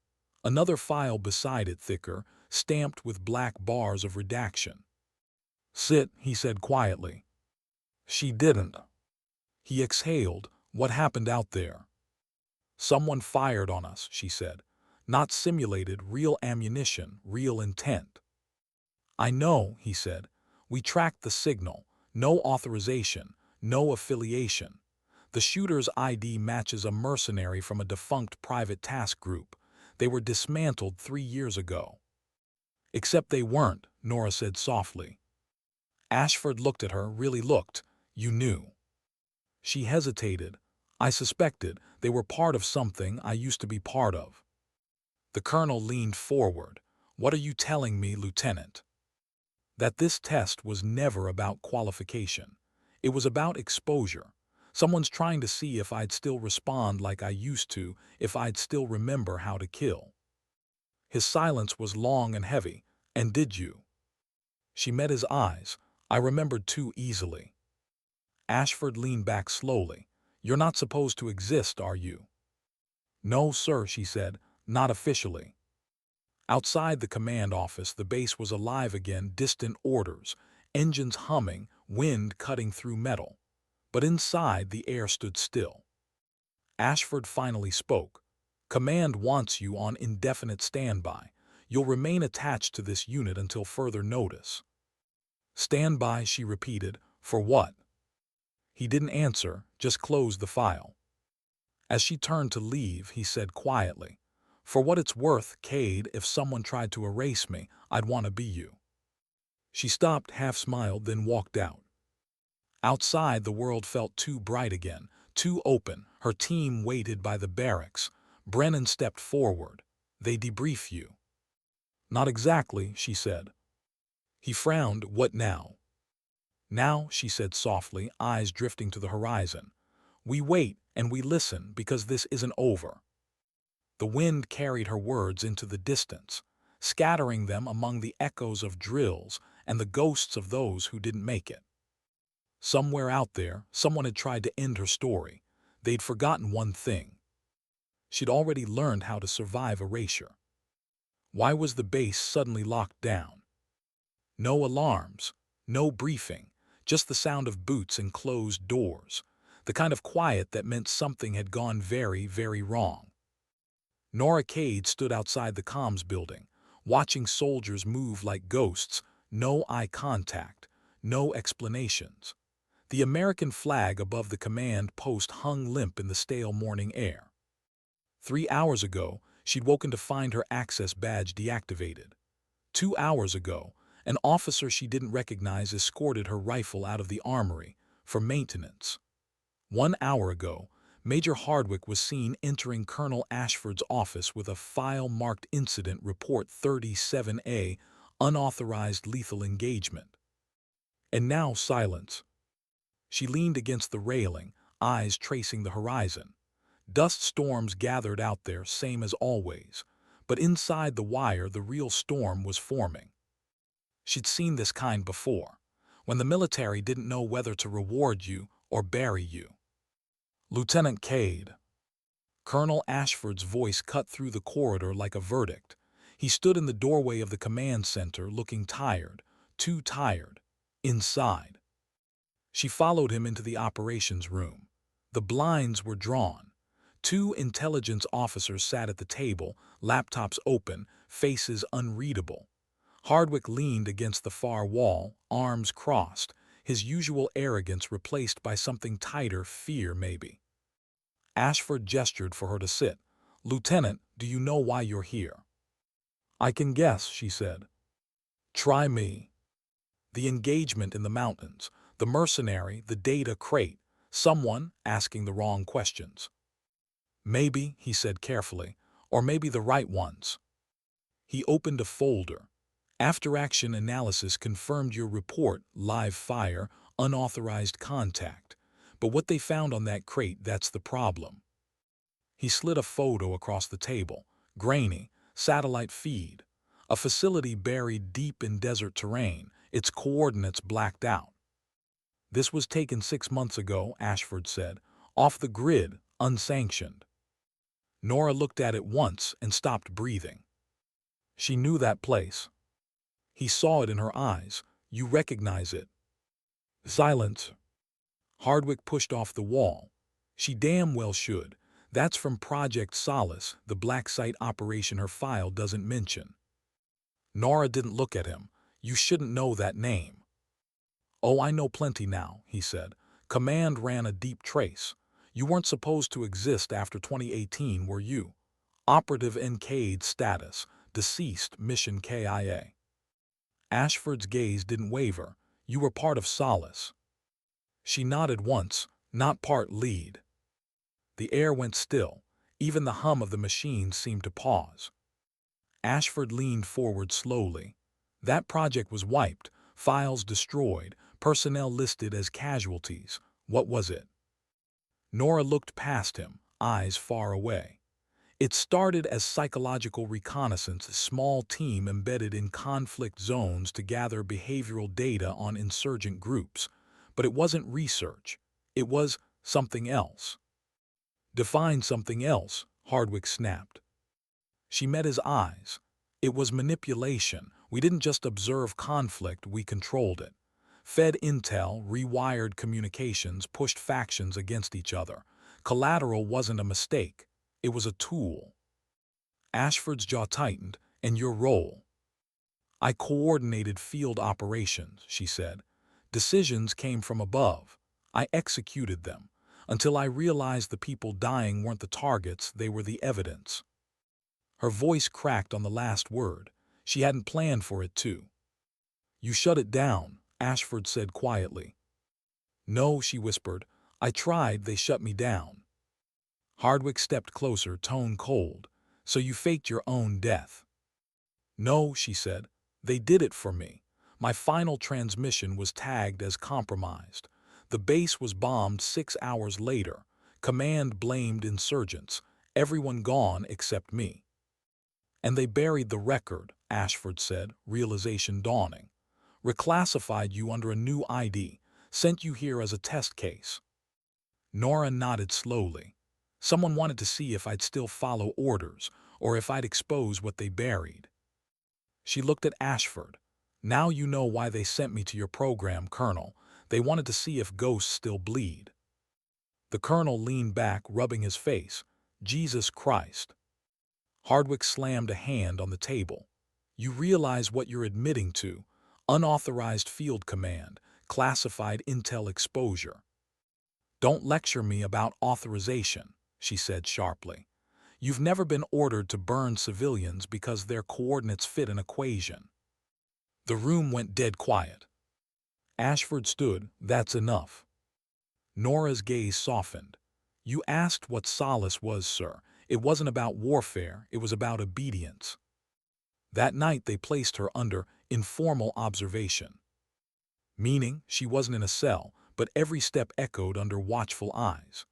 Another file beside it, thicker, stamped with black bars of redaction. Sit, he said quietly. She didn't. He exhaled. What happened out there? Someone fired on us, she said. Not simulated, real ammunition, real intent. I know, he said. We tracked the signal. No authorization, no affiliation. The shooter's ID matches a mercenary from a defunct private task group. They were dismantled 3 years ago. Except they weren't, Norah said softly. Ashford looked at her, really looked. You knew. She hesitated. I suspected they were part of something I used to be part of. The colonel leaned forward. What are you telling me, Lieutenant? That this test was never about qualification. It was about exposure. Someone's trying to see if I'd still respond like I used to, if I'd still remember how to kill. His silence was long and heavy. And did you? She met his eyes. I remembered too easily. Ashford leaned back slowly. You're not supposed to exist, are you? No, sir, she said. Not officially. Outside the command office, the base was alive again, distant orders, engines humming, wind cutting through metal. But inside, the air stood still. Ashford finally spoke. Command wants you on indefinite standby. You'll remain attached to this unit until further notice. Standby, she repeated. For what? He didn't answer, just closed the file. As she turned to leave, he said quietly, For what it's worth, Cade, if someone tried to erase me, I'd want to be you. She stopped, half-smiled, then walked out. Outside, the world felt too bright again, too open. Her team waited by the barracks. Brennan stepped forward. They debrief you. Not exactly, she said. He frowned. What now? Now, she said softly, eyes drifting to the horizon. We wait and we listen because this isn't over. The wind carried her words into the distance, scattering them among the echoes of drills and the ghosts of those who didn't make it. Somewhere out there, someone had tried to end her story. They'd forgotten one thing. She'd already learned how to survive erasure. Why was the base suddenly locked down? No alarms, no briefing, just the sound of boots and closed doors, the kind of quiet that meant something had gone very, very wrong. Norah Cade stood outside the comms building, watching soldiers move like ghosts, no eye contact, no explanations. The American flag above the command post hung limp in the stale morning air. 3 hours ago, she'd woken to find her access badge deactivated. 2 hours ago, an officer she didn't recognize escorted her rifle out of the armory for maintenance. 1 hour ago, Major Hardwick was seen entering Colonel Ashford's office with a file marked Incident Report 37A unauthorized lethal engagement. And now silence. She leaned against the railing, eyes tracing the horizon. Dust storms gathered out there, same as always. But inside the wire, the real storm was forming. She'd seen this kind before, when the military didn't know whether to reward you or bury you. Lieutenant Cade. Colonel Ashford's voice cut through the corridor like a verdict. He stood in the doorway of the command center, looking tired, too tired. Inside. She followed him into the operations room. The blinds were drawn. Two intelligence officers sat at the table, laptops open, faces unreadable. Hardwick leaned against the far wall, arms crossed, his usual arrogance replaced by something tighter, fear maybe. Ashford gestured for her to sit. "Lieutenant, do you know why you're here?" "I can guess," she said. "Try me." The engagement in the mountains, the mercenary, the data crate, someone asking the wrong questions. "Maybe," he said carefully, "or maybe the right ones." He opened a folder. After-action analysis confirmed your report, live fire, unauthorized contact. But what they found on that crate, that's the problem. He slid a photo across the table. Grainy, satellite feed. A facility buried deep in desert terrain, its coordinates blacked out. "This was taken 6 months ago," Ashford said. "Off the grid, unsanctioned." Norah looked at it once and stopped breathing. She knew that place. He saw it in her eyes. "You recognize it." Silence. Hardwick pushed off the wall. She damn well should. That's from Project Solace, the black site operation her file doesn't mention. Norah didn't look at him. "You shouldn't know that name." "Oh, I know plenty now," he said. "Command ran a deep trace. You weren't supposed to exist after 2018, were you? Operative Cade status, deceased, mission KIA. Ashford's gaze didn't waver. "You were part of Solace." She nodded once. "Not part lead." The air went still. Even the hum of the machines seemed to pause. Ashford leaned forward slowly. "That project was wiped, files destroyed, personnel listed as casualties. What was it?" Norah looked past him, eyes far away. "It started as psychological reconnaissance, a small team embedded in conflict zones to gather behavioral data on insurgent groups. But it wasn't research. It was something else." "Define something else," Hardwick snapped. She met his eyes. "It was manipulation. We didn't just observe conflict, we controlled it. Fed intel, rewired communications, pushed factions against each other. Collateral wasn't a mistake. It was a tool." Ashford's jaw tightened. "And your role?" "I coordinated field operations," she said. "Decisions came from above. I executed them, until I realized the people dying weren't the targets, they were the evidence." Her voice cracked on the last word. She hadn't planned for it to. "You shut it down," Ashford said quietly. "No," she whispered. "I tried, they shut me down." Hardwick stepped closer, tone cold. "So you faked your own death?" "No," she said. "They did it for me. My final transmission was tagged as compromised. The base was bombed 6 hours later. Command blamed insurgents. Everyone gone except me." "And they buried the record," Ashford said, realization dawning. "Reclassified you under a new ID, sent you here as a test case." Norah nodded slowly. "Someone wanted to see if I'd still follow orders, or if I'd expose what they buried." She looked at Ashford. "Now you know why they sent me to your program, Colonel. They wanted to see if ghosts still bleed." The colonel leaned back, rubbing his face. "Jesus Christ." Hardwick slammed a hand on the table. "You realize what you're admitting to? Unauthorized field command, classified intel exposure." "Don't lecture me about authorization," she said sharply. "You've never been ordered to burn civilians because their coordinates fit an equation." The room went dead quiet. Ashford stood. "That's enough." Norah's gaze softened. "You asked what solace was, sir. It wasn't about warfare, it was about obedience." That night they placed her under informal observation. Meaning she wasn't in a cell, but every step echoed under watchful eyes.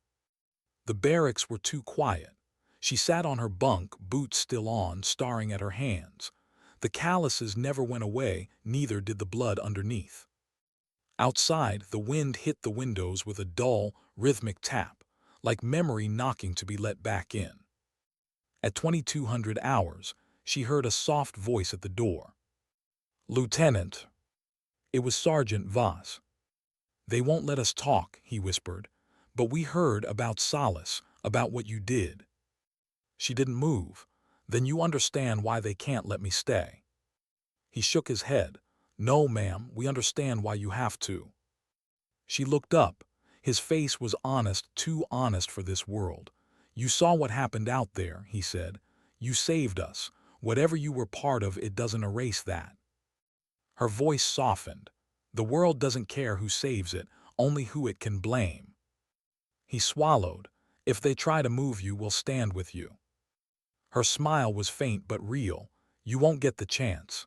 The barracks were too quiet. She sat on her bunk, boots still on, staring at her hands. The calluses never went away, neither did the blood underneath. Outside, the wind hit the windows with a dull, rhythmic tap, like memory knocking to be let back in. At 2200 hours, she heard a soft voice at the door. "Lieutenant." It was Sergeant Voss. "They won't let us talk," he whispered, "but we heard about Solace, about what you did." She didn't move. "Then you understand why they can't let me stay." He shook his head. "No, ma'am, we understand why you have to." She looked up. His face was honest, too honest for this world. "You saw what happened out there," he said. "You saved us. Whatever you were part of, it doesn't erase that." Her voice softened. "The world doesn't care who saves it, only who it can blame." He swallowed. "If they try to move you, we'll stand with you." Her smile was faint but real. "You won't get the chance."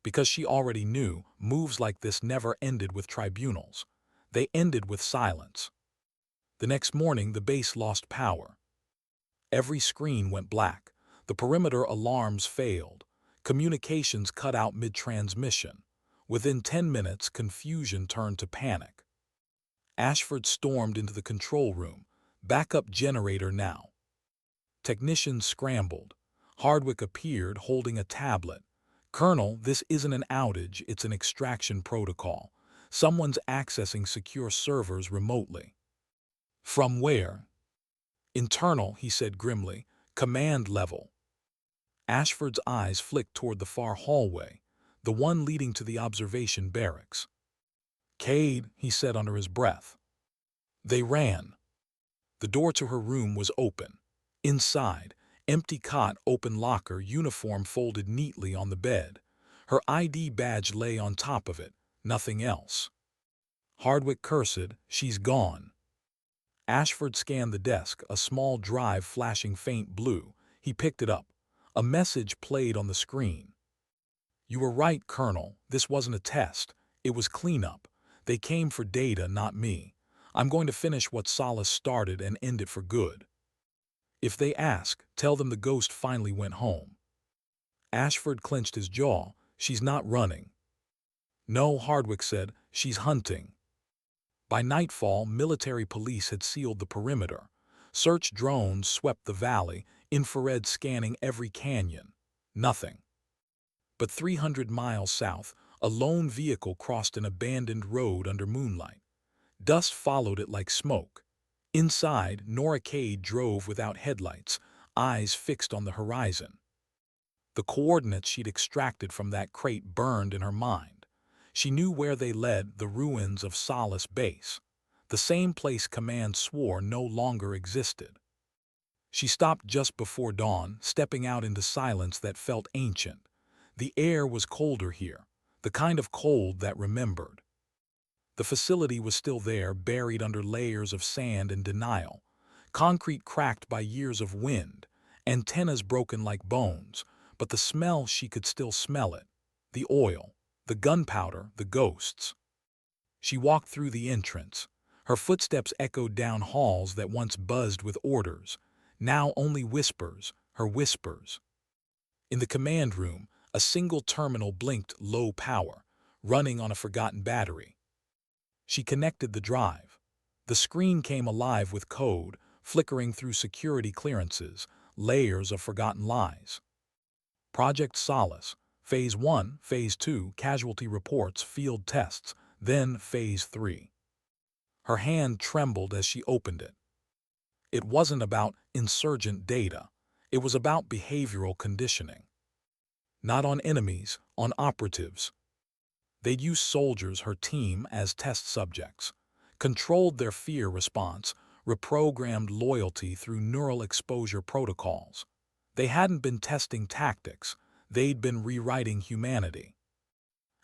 Because she already knew, moves like this never ended with tribunals. They ended with silence. The next morning, the base lost power. Every screen went black. The perimeter alarms failed. Communications cut out mid-transmission. Within 10 minutes, confusion turned to panic. Ashford stormed into the control room. "Backup generator now." Technicians scrambled. Hardwick appeared, holding a tablet. "Colonel, this isn't an outage, it's an extraction protocol. Someone's accessing secure servers remotely." "From where?" "Internal," he said grimly. "Command level." Ashford's eyes flicked toward the far hallway, the one leading to the observation barracks. "Cade," he said under his breath. They ran. The door to her room was open. Inside, empty cot, open locker, uniform folded neatly on the bed. Her ID badge lay on top of it, nothing else. Hardwick cursed, "She's gone." Ashford scanned the desk, a small drive flashing faint blue. He picked it up. A message played on the screen. "You were right, Colonel. This wasn't a test. It was cleanup. They came for data, not me. I'm going to finish what Solace started and end it for good. If they ask, tell them the ghost finally went home." Ashford clenched his jaw. "She's not running." "No," Hardwick said, "she's hunting." By nightfall, military police had sealed the perimeter. Search drones swept the valley, infrared scanning every canyon. Nothing. But 300 miles south, a lone vehicle crossed an abandoned road under moonlight. Dust followed it like smoke. Inside, Norah Cade drove without headlights, eyes fixed on the horizon. The coordinates she'd extracted from that crate burned in her mind. She knew where they led, the ruins of Solace Base, the same place Command swore no longer existed. She stopped just before dawn, stepping out into silence that felt ancient. The air was colder here, the kind of cold that remembered. The facility was still there, buried under layers of sand and denial. Concrete cracked by years of wind, antennas broken like bones, but the smell, she could still smell it. The oil, the gunpowder, the ghosts. She walked through the entrance. Her footsteps echoed down halls that once buzzed with orders. Now only whispers, her whispers. In the command room, a single terminal blinked low power, running on a forgotten battery. She connected the drive. The screen came alive with code, flickering through security clearances, layers of forgotten lies. Project Solace, Phase 1, Phase 2, casualty reports, field tests, then Phase 3. Her hand trembled as she opened it. It wasn't about insurgent data. It was about behavioral conditioning. Not on enemies, on operatives. They'd used soldiers, her team, as test subjects, controlled their fear response, reprogrammed loyalty through neural exposure protocols. They hadn't been testing tactics, they'd been rewriting humanity.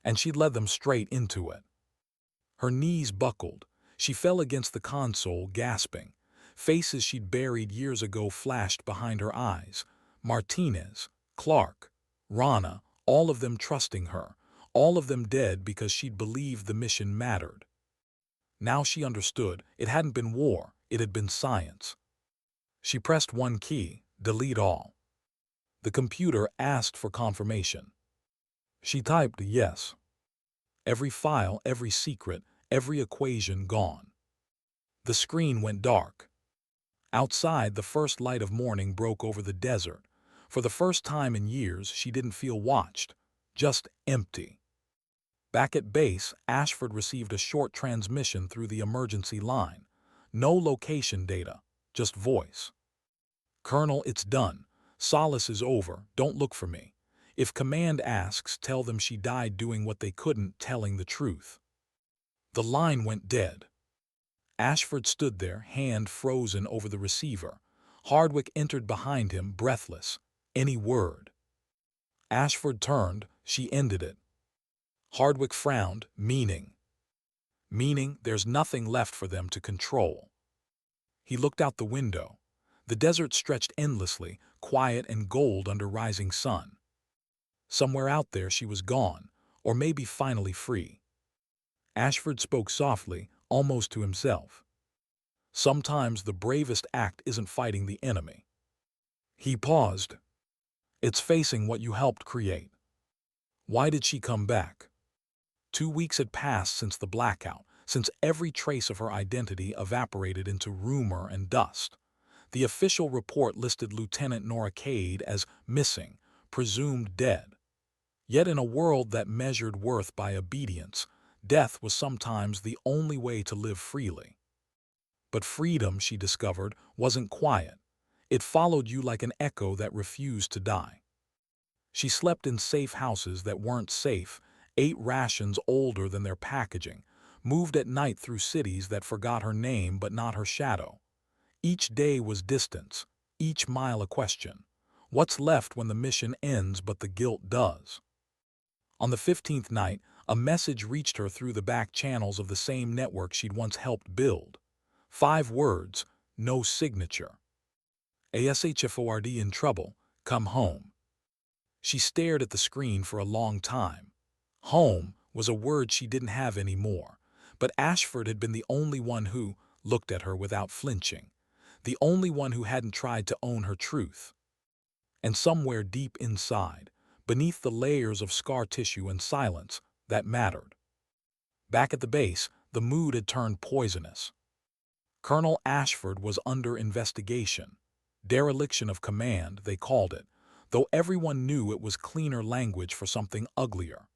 And she'd led them straight into it. Her knees buckled. She fell against the console, gasping. Faces she'd buried years ago flashed behind her eyes. Martinez, Clark, Rana, All of them trusting her, all of them dead because she'd believed the mission mattered. Now she understood, it hadn't been war, it had been science. She pressed one key, delete all. The computer asked for confirmation. She typed yes. Every file, every secret, every equation gone. The screen went dark. Outside, the first light of morning broke over the desert. For the first time in years, she didn't feel watched, just empty. Back at base, Ashford received a short transmission through the emergency line. No location data, just voice. Colonel, it's done. Solace is over. Don't look for me. If command asks, tell them she died doing what they couldn't, telling the truth. The line went dead. Ashford stood there, hand frozen over the receiver. Hardwick entered behind him, breathless. Any word? Ashford turned. She ended it. Hardwick frowned, meaning there's nothing left for them to control. He looked out the window. The desert stretched endlessly, quiet and gold under rising sun. Somewhere out there she was gone, or maybe finally free. Ashford spoke softly, almost to himself. Sometimes the bravest act isn't fighting the enemy. He paused. It's facing what you helped create. Why did she come back? 2 weeks had passed since the blackout, since every trace of her identity evaporated into rumor and dust. The official report listed Lieutenant Norah Cade as missing, presumed dead. Yet in a world that measured worth by obedience, death was sometimes the only way to live freely. But freedom, she discovered, wasn't quiet. It followed you like an echo that refused to die. She slept in safe houses that weren't safe, ate rations older than their packaging, moved at night through cities that forgot her name but not her shadow. Each day was distance, each mile a question. What's left when the mission ends but the guilt does? On the 15th night, a message reached her through the back channels of the same network she'd once helped build. 5 words, no signature. ASHFORD in trouble, come home. She stared at the screen for a long time. Home was a word she didn't have anymore, but Ashford had been the only one who looked at her without flinching, the only one who hadn't tried to own her truth. And somewhere deep inside, beneath the layers of scar tissue and silence, that mattered. Back at the base, the mood had turned poisonous. Colonel Ashford was under investigation. Dereliction of command, they called it, though everyone knew it was cleaner language for something uglier.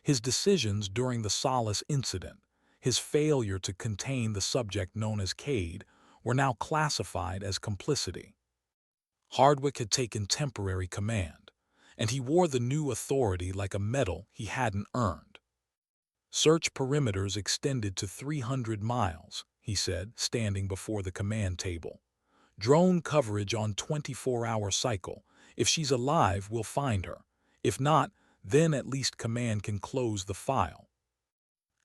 His decisions during the Solace incident, his failure to contain the subject known as Cade, were now classified as complicity. Hardwick had taken temporary command, and he wore the new authority like a medal he hadn't earned. Search perimeters extended to 300 miles, he said, standing before the command table. Drone coverage on 24-hour cycle. If she's alive, we'll find her. If not, then at least command can close the file.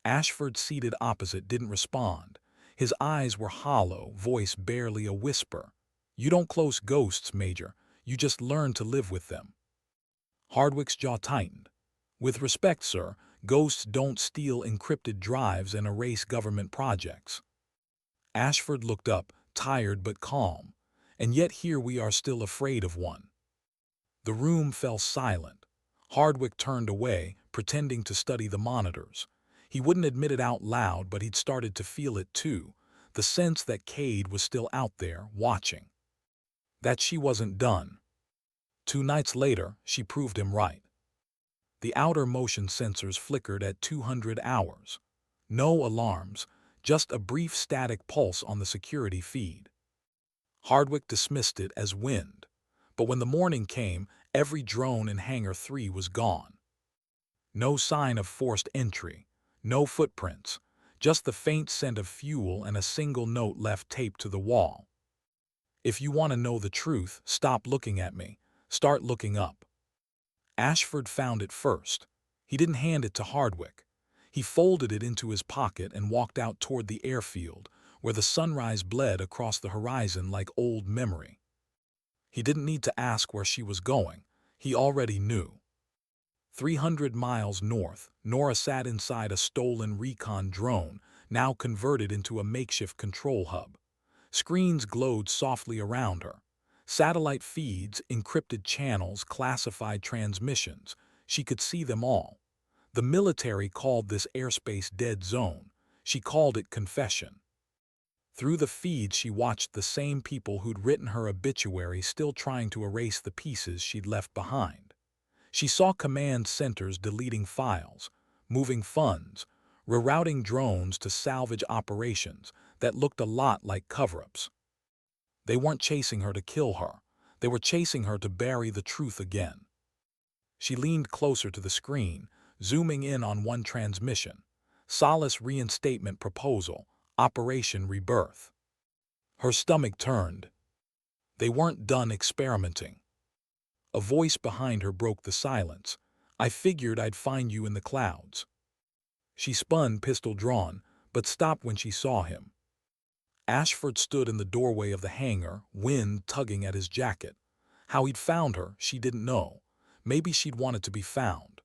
Ashford, seated opposite, didn't respond. His eyes were hollow, voice barely a whisper. You don't close ghosts, Major. You just learn to live with them. Hardwick's jaw tightened. With respect, sir, ghosts don't steal encrypted drives and erase government projects. Ashford looked up, tired but calm. And yet here we are still afraid of one. The room fell silent. Hardwick turned away, pretending to study the monitors. He wouldn't admit it out loud, but he'd started to feel it too, the sense that Cade was still out there, watching. That she wasn't done. 2 nights later, she proved him right. The outer motion sensors flickered at 200 hours. No alarms, just a brief static pulse on the security feed. Hardwick dismissed it as wind. But when the morning came, every drone in Hangar 3 was gone. No sign of forced entry, no footprints, just the faint scent of fuel and a single note left taped to the wall. If you want to know the truth, stop looking at me. Start looking up. Ashford found it first. He didn't hand it to Hardwick. He folded it into his pocket and walked out toward the airfield, where the sunrise bled across the horizon like old memory. He didn't need to ask where she was going. He already knew. 300 miles north, Norah sat inside a stolen recon drone, now converted into a makeshift control hub. Screens glowed softly around her. Satellite feeds, encrypted channels, classified transmissions. She could see them all. The military called this airspace dead zone. She called it confession. Through the feeds she watched the same people who'd written her obituary still trying to erase the pieces she'd left behind. She saw command centers deleting files, moving funds, rerouting drones to salvage operations that looked a lot like cover-ups. They weren't chasing her to kill her. They were chasing her to bury the truth again. She leaned closer to the screen, zooming in on one transmission. Solace reinstatement proposal, Operation Rebirth. Her stomach turned. They weren't done experimenting. A voice behind her broke the silence. I figured I'd find you in the clouds. She spun, pistol drawn, but stopped when she saw him. Ashford stood in the doorway of the hangar, wind tugging at his jacket. How he'd found her, she didn't know. Maybe she'd wanted to be found.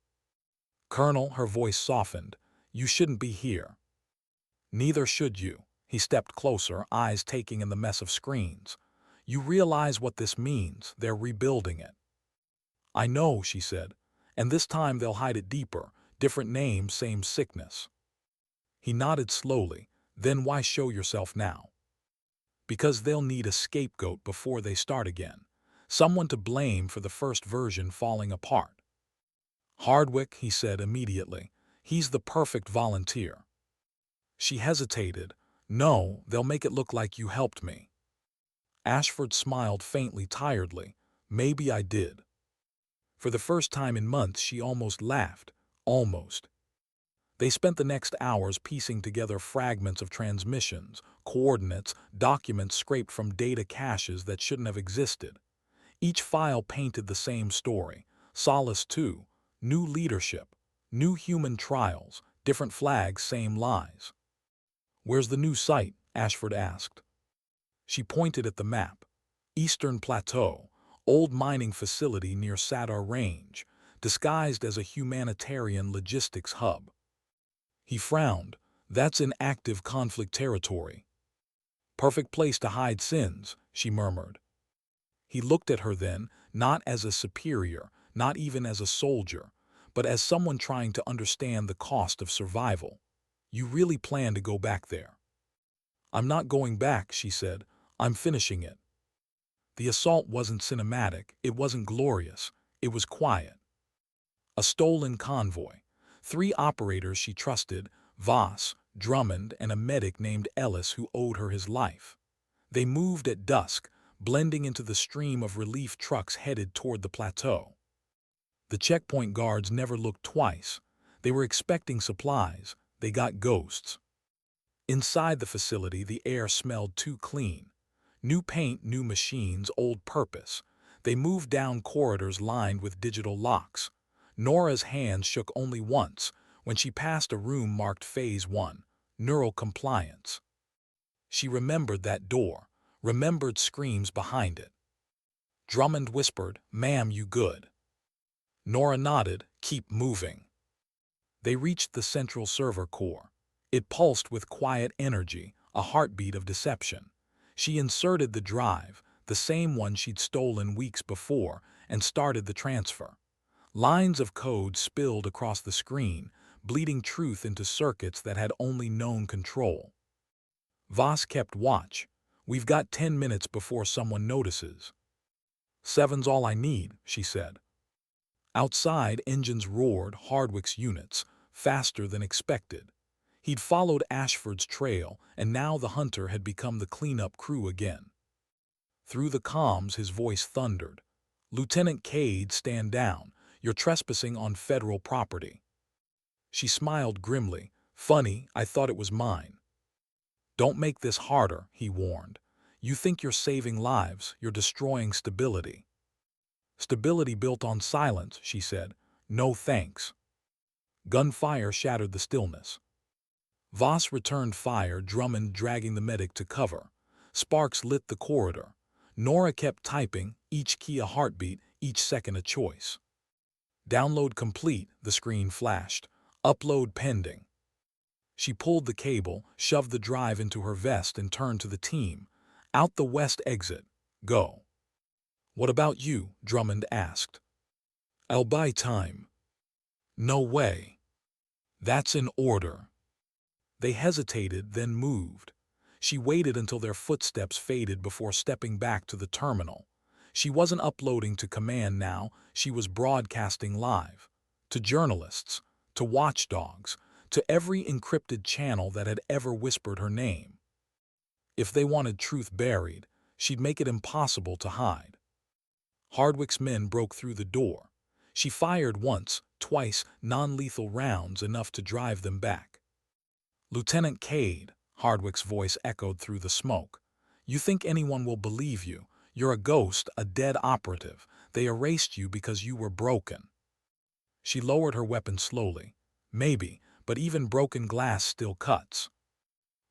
Colonel, her voice softened, you shouldn't be here. Neither should you. He stepped closer, eyes taking in the mess of screens. You realize what this means. They're rebuilding it. I know, she said, and this time they'll hide it deeper. Different name, same sickness. He nodded slowly. Then why show yourself now? Because they'll need a scapegoat before they start again. Someone to blame for the first version falling apart. Hardwick, he said immediately. He's the perfect volunteer. She hesitated. No, they'll make it look like you helped me. Ashford smiled faintly, tiredly. Maybe I did. For the first time in months, she almost laughed. Almost. They spent the next hours piecing together fragments of transmissions, coordinates, documents scraped from data caches that shouldn't have existed. Each file painted the same story. Solace too. New leadership. New human trials. Different flags, same lies. Where's the new site? Ashford asked. She pointed at the map. Eastern Plateau. Old mining facility near Sadar Range, disguised as a humanitarian logistics hub. He frowned. That's in active conflict territory. Perfect place to hide sins, she murmured. He looked at her then, not as a superior, not even as a soldier, but as someone trying to understand the cost of survival. You really plan to go back there? I'm not going back, she said. I'm finishing it. The assault wasn't cinematic, it wasn't glorious, it was quiet. A stolen convoy. 3 operators she trusted, Voss, Drummond, and a medic named Ellis who owed her his life. They moved at dusk, blending into the stream of relief trucks headed toward the plateau. The checkpoint guards never looked twice. They were expecting supplies. They got ghosts. Inside the facility, the air smelled too clean. New paint, new machines, old purpose. They moved down corridors lined with digital locks. Norah's hand shook only once, when she passed a room marked Phase 1, Neural Compliance. She remembered that door, remembered screams behind it. Drummond whispered, "Ma'am, you good?" Norah nodded, "Keep moving." They reached the central server core. It pulsed with quiet energy, a heartbeat of deception. She inserted the drive, the same one she'd stolen weeks before, and started the transfer. Lines of code spilled across the screen, bleeding truth into circuits that had only known control. Voss kept watch. We've got 10 minutes before someone notices. 7's all I need, she said. Outside, engines roared, Hardwick's units, faster than expected. He'd followed Ashford's trail, and now the hunter had become the cleanup crew again. Through the comms, his voice thundered. Lieutenant Cade, stand down. You're trespassing on federal property. She smiled grimly. Funny, I thought it was mine. Don't make this harder, he warned. You think you're saving lives, you're destroying stability. Stability built on silence, she said. No thanks. Gunfire shattered the stillness. Voss returned fire, Drummond dragging the medic to cover. Sparks lit the corridor. Norah kept typing, each key a heartbeat, each second a choice. Download complete, the screen flashed. Upload pending. She pulled the cable, shoved the drive into her vest and turned to the team. Out the west exit. Go. What about you? Drummond asked. I'll buy time. No way. That's in order. They hesitated, then moved. She waited until their footsteps faded before stepping back to the terminal. She wasn't uploading to command now, she was broadcasting live. To journalists, to watchdogs, to every encrypted channel that had ever whispered her name. If they wanted truth buried, she'd make it impossible to hide. Hardwick's men broke through the door. She fired once, twice, non-lethal rounds enough to drive them back. Lieutenant Cade, Hardwick's voice echoed through the smoke. You think anyone will believe you? You're a ghost, a dead operative. They erased you because you were broken. She lowered her weapon slowly. Maybe, but even broken glass still cuts.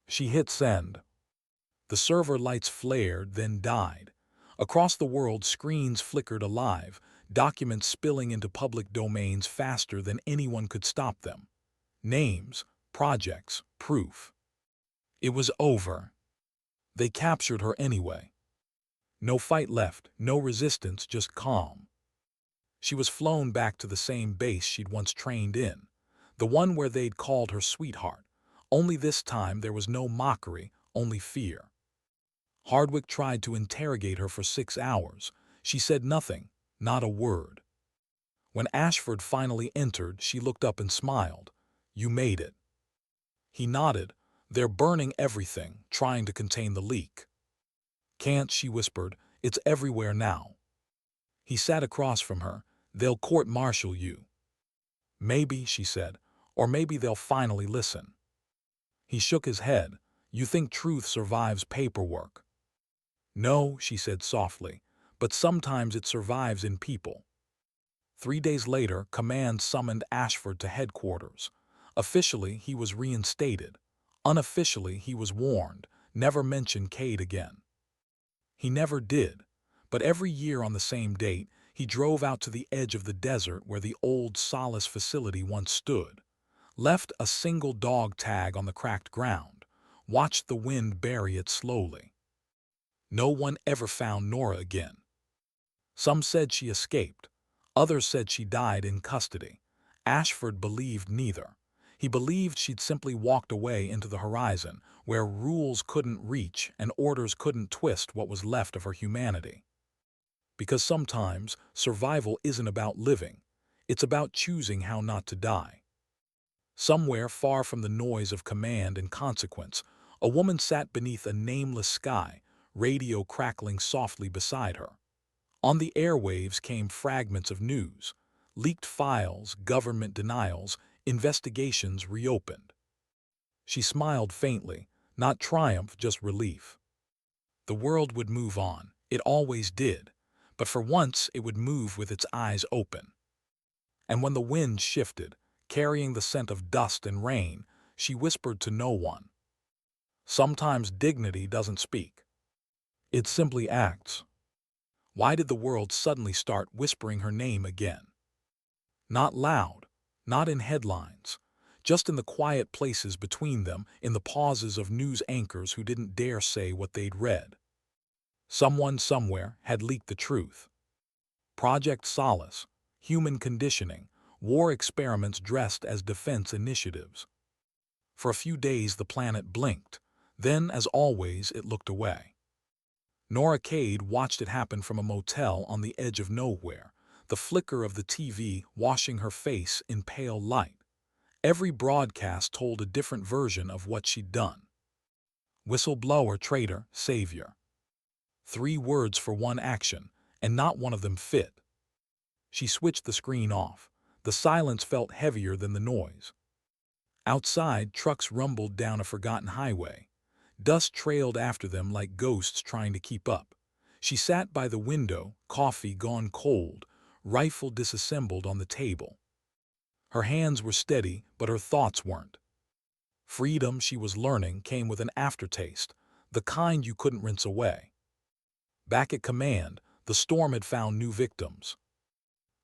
She hit send. The server lights flared, then died. Across the world, screens flickered alive, documents spilling into public domains faster than anyone could stop them. Names, projects, proof. It was over. They captured her anyway. No fight left, no resistance, just calm. She was flown back to the same base she'd once trained in, the one where they'd called her sweetheart. Only this time there was no mockery, only fear. Hardwick tried to interrogate her for 6 hours. She said nothing, not a word. When Ashford finally entered, she looked up and smiled. You made it. He nodded. They're burning everything, trying to contain the leak. Can't, she whispered. It's everywhere now. He sat across from her. They'll court-martial you. Maybe, she said, or maybe they'll finally listen. He shook his head. You think truth survives paperwork? No, she said softly, but sometimes it survives in people. 3 days later, command summoned Ashford to headquarters. Officially, he was reinstated. Unofficially, he was warned, never mention Cade again. He never did, but every year on the same date, he drove out to the edge of the desert where the old Solace facility once stood, left a single dog tag on the cracked ground, watched the wind bury it slowly. No one ever found Norah again. Some said she escaped. Others said she died in custody. Ashford believed neither. He believed she'd simply walked away into the horizon, where rules couldn't reach and orders couldn't twist what was left of her humanity. Because sometimes survival isn't about living. It's about choosing how not to die. Somewhere far from the noise of command and consequence, a woman sat beneath a nameless sky, radio crackling softly beside her. On the airwaves came fragments of news, leaked files, government denials, investigations reopened. She smiled faintly, not triumph, just relief. The world would move on. It always did. But for once it would move with its eyes open. And when the wind shifted, carrying the scent of dust and rain, she whispered to no one. Sometimes dignity doesn't speak. It simply acts. Why did the world suddenly start whispering her name again? Not loud, not in headlines, just in the quiet places between them, in the pauses of news anchors who didn't dare say what they'd read. Someone somewhere had leaked the truth. Project Solace, human conditioning, war experiments dressed as defense initiatives. For a few days the planet blinked. Then, as always, it looked away. Norah Cade watched it happen from a motel on the edge of nowhere, the flicker of the TV washing her face in pale light. Every broadcast told a different version of what she'd done. Whistleblower, traitor, savior. 3 words for one action, and not one of them fit. She switched the screen off. The silence felt heavier than the noise. Outside, trucks rumbled down a forgotten highway. Dust trailed after them like ghosts trying to keep up. She sat by the window, coffee gone cold, rifle disassembled on the table. Her hands were steady, but her thoughts weren't. Freedom, she was learning, came with an aftertaste, the kind you couldn't rinse away. Back at command, the storm had found new victims.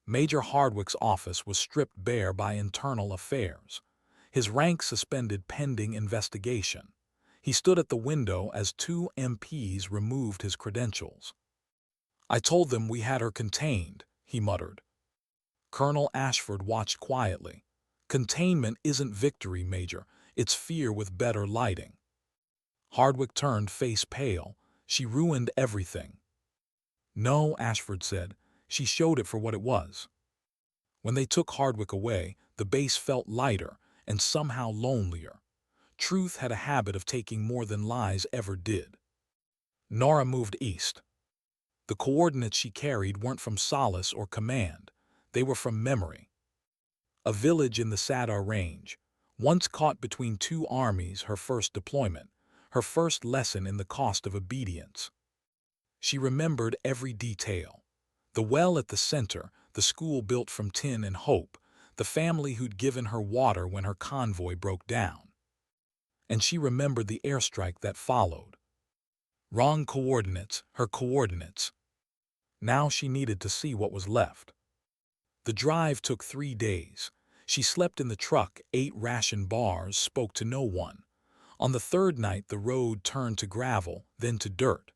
Major Hardwick's office was stripped bare by internal affairs, his rank suspended pending investigation. He stood at the window as two MPs removed his credentials. "I told them we had her contained," he muttered. Colonel Ashford watched quietly. "Containment isn't victory, Major. It's fear with better lighting." Hardwick turned face pale. "She ruined everything." "No," Ashford said. "She showed it for what it was." When they took Hardwick away, the base felt lighter and somehow lonelier. Truth had a habit of taking more than lies ever did. Norah moved east. The coordinates she carried weren't from solace or command. They were from memory. A village in the Sadar Range, once caught between two armies, her first deployment, her first lesson in the cost of obedience. She remembered every detail. The well at the center, the school built from tin and hope, the family who'd given her water when her convoy broke down. And she remembered the airstrike that followed. Wrong coordinates, her coordinates. Now she needed to see what was left. The drive took 3 days. She slept in the truck, ate ration bars, spoke to no one. On the third night, the road turned to gravel, then to dirt.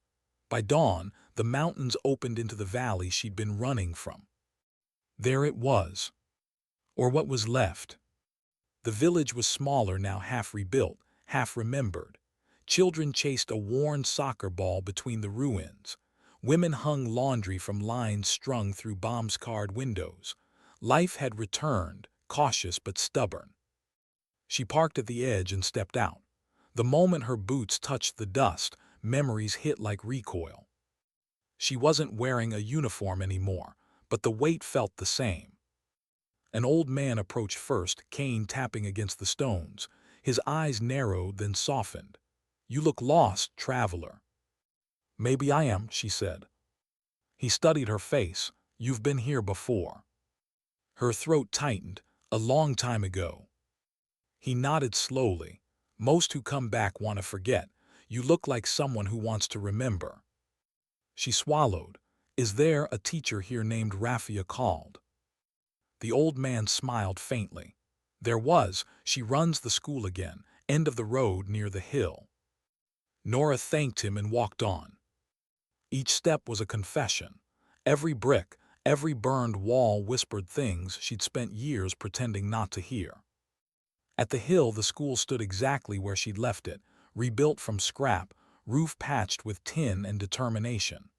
By dawn, the mountains opened into the valley she'd been running from. There it was, or what was left. The village was smaller now, half rebuilt, half remembered. Children chased a worn soccer ball between the ruins. Women hung laundry from lines strung through bomb-scarred windows. Life had returned, cautious but stubborn. She parked at the edge and stepped out. The moment her boots touched the dust, memories hit like recoil. She wasn't wearing a uniform anymore, but the weight felt the same. An old man approached first, cane tapping against the stones. His eyes narrowed, then softened. "You look lost, traveler." "Maybe I am," she said. He studied her face. "You've been here before." Her throat tightened. "A long time ago." He nodded slowly. "Most who come back want to forget. You look like someone who wants to remember." She swallowed. "Is there a teacher here named Rafiya Khaled?" The old man smiled faintly. "There was. She runs the school again, end of the road near the hill." Norah thanked him and walked on. Each step was a confession. Every brick, every burned wall whispered things she'd spent years pretending not to hear. At the hill, the school stood exactly where she'd left it, rebuilt from scrap, roof patched with tin and determination.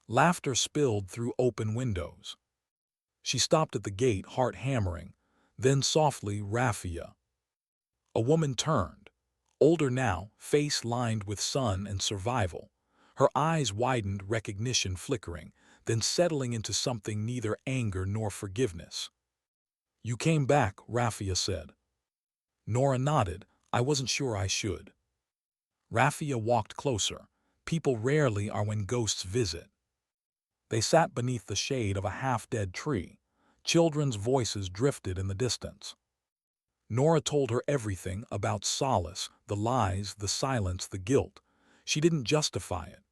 Laughter spilled through open windows. She stopped at the gate, heart hammering. Then softly, "Rafiya." A woman turned. Older now, face lined with sun and survival. Her eyes widened, recognition flickering, then settling into something neither anger nor forgiveness. "You came back," Rafiya said. Norah nodded. "I wasn't sure I should." Rafiya walked closer. "People rarely are when ghosts visit." They sat beneath the shade of a half-dead tree. Children's voices drifted in the distance. Norah told her everything about solace, the lies, the silence, the guilt. She didn't justify it.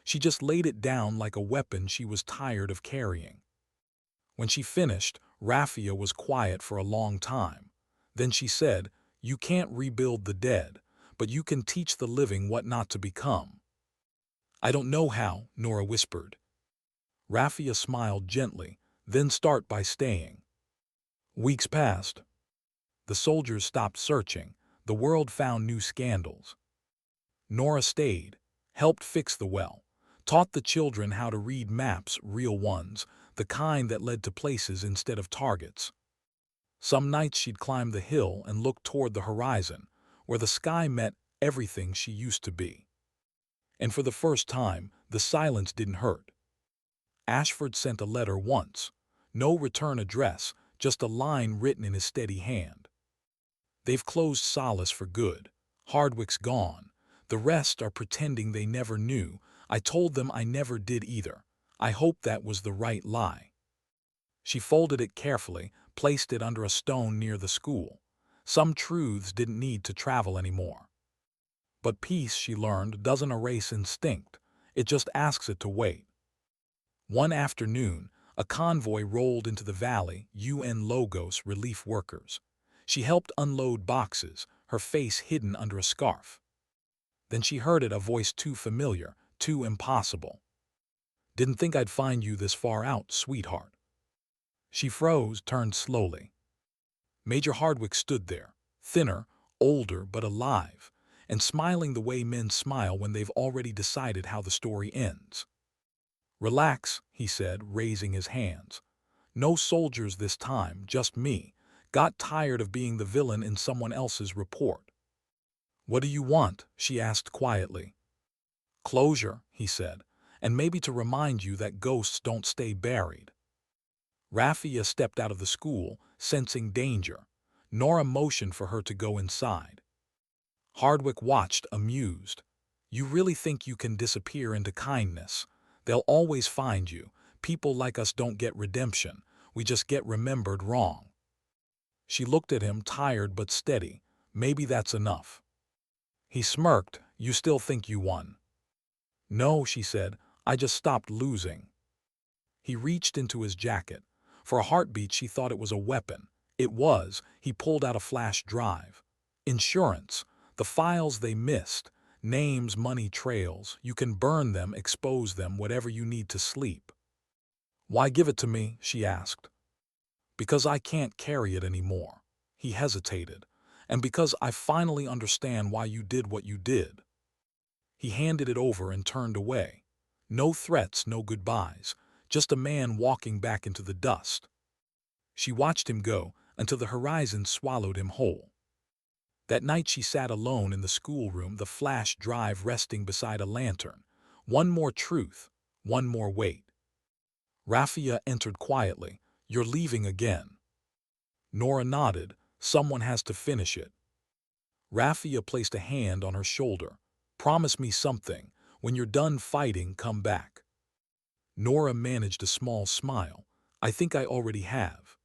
She just laid it down like a weapon she was tired of carrying. When she finished, Rafiya was quiet for a long time. Then she said, "You can't rebuild the dead, but you can teach the living what not to become." "I don't know how," Norah whispered. Rafiya smiled gently. "Then start by staying." Weeks passed. The soldiers stopped searching. The world found new scandals. Norah stayed, helped fix the well, taught the children how to read maps, real ones, the kind that led to places instead of targets. Some nights she'd climb the hill and look toward the horizon, where the sky met everything she used to be. And for the first time, the silence didn't hurt. Ashford sent a letter once. No return address, just a line written in his steady hand. "They've closed Solace for good. Hardwick's gone. The rest are pretending they never knew. I told them I never did either. I hope that was the right lie." She folded it carefully, placed it under a stone near the school. Some truths didn't need to travel anymore. But peace, she learned, doesn't erase instinct. It just asks it to wait. One afternoon, A convoy rolled into the valley, UN Logos relief workers. She helped unload boxes, her face hidden under a scarf. Then she heard it, a voice too familiar, too impossible. "Didn't think I'd find you this far out, sweetheart." She froze, turned slowly. Major Hardwick stood there, thinner, older but alive, and smiling the way men smile when they've already decided how the story ends. "Relax," he said, raising his hands. "No soldiers this time, just me. Got tired of being the villain in someone else's report." "What do you want?" she asked quietly. "Closure," he said, "and maybe to remind you that ghosts don't stay buried." Rafiya stepped out of the school, sensing danger. Norah motioned for her to go inside. Hardwick watched, amused. "You really think you can disappear into kindness? They'll always find you. People like us don't get redemption. We just get remembered wrong." She looked at him, tired but steady. "Maybe that's enough." He smirked. "You still think you won?" "No," she said. "I just stopped losing." He reached into his jacket. For a heartbeat she thought it was a weapon. It was. He pulled out a flash drive. Insurance. The files they missed. Names, money trails. You can burn them, expose them, whatever you need to sleep. "Why give it to me?" she asked. "Because I can't carry it anymore." He hesitated. "And because I finally understand why you did what you did." He handed it over and turned away. No threats, no goodbyes. Just a man walking back into the dust. She watched him go until the horizon swallowed him whole. That night she sat alone in the schoolroom, the flash drive resting beside a lantern. One more truth, one more weight. Rafiya entered quietly. "You're leaving again." Norah nodded. "Someone has to finish it." Rafiya placed a hand on her shoulder. "Promise me something. When you're done fighting, come back." Norah managed a small smile. "I think I already have."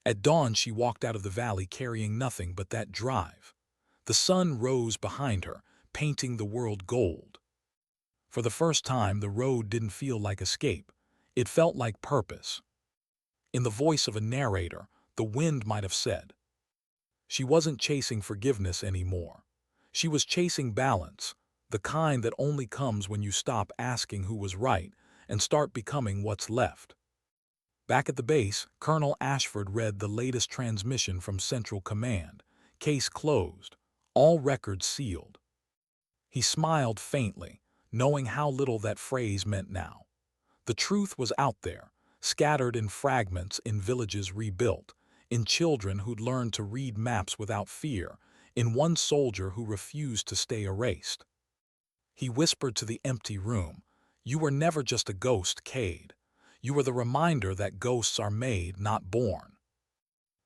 At dawn she walked out of the valley carrying nothing but that drive. The sun rose behind her, painting the world gold. For the first time the road didn't feel like escape. It felt like purpose. In the voice of a narrator, the wind might have said. She wasn't chasing forgiveness anymore. She was chasing balance, the kind that only comes when you stop asking who was right and start becoming what's left. Back at the base, Colonel Ashford read the latest transmission from Central Command. Case closed. All records sealed. He smiled faintly, knowing how little that phrase meant now. The truth was out there, scattered in fragments in villages rebuilt, in children who'd learned to read maps without fear, in one soldier who refused to stay erased. He whispered to the empty room, "You were never just a ghost, Cade. You were the reminder that ghosts are made, not born."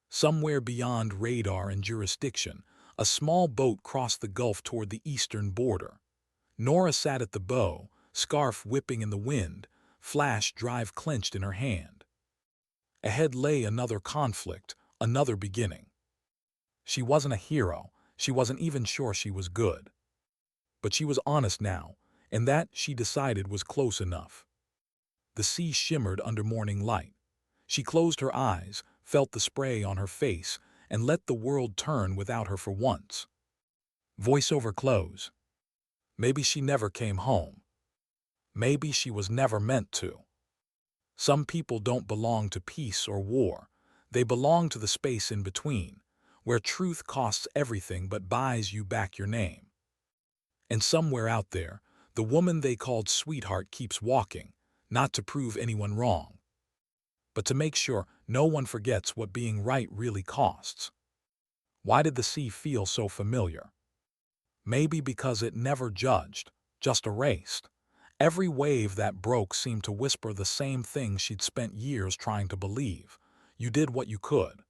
Somewhere beyond radar and jurisdiction, a small boat crossed the gulf toward the eastern border. Norah sat at the bow, scarf whipping in the wind, flash drive clenched in her hand. Ahead lay another conflict, another beginning. She wasn't a hero. She wasn't even sure she was good. But she was honest now, and that, she decided, was close enough. The sea shimmered under morning light. She closed her eyes, felt the spray on her face, and let the world turn without her for once. Voiceover close. Maybe she never came home. Maybe she was never meant to. Some people don't belong to peace or war. They belong to the space in between, where truth costs everything but buys you back your name. And somewhere out there, the woman they called sweetheart keeps walking, not to prove anyone wrong, but to make sure no one forgets what being right really costs. Why did the sea feel so familiar? Maybe because it never judged, just erased. Every wave that broke seemed to whisper the same thing she'd spent years trying to believe. You did what you could.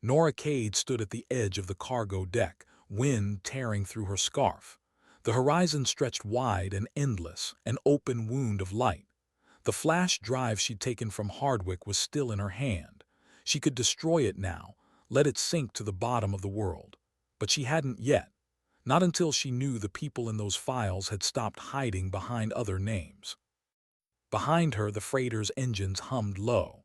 Norah Cade stood at the edge of the cargo deck, wind tearing through her scarf. The horizon stretched wide and endless, an open wound of light. The flash drive she'd taken from Hardwick was still in her hand. She could destroy it now, let it sink to the bottom of the world. But she hadn't yet. Not until she knew the people in those files had stopped hiding behind other names. Behind her, the freighter's engines hummed low.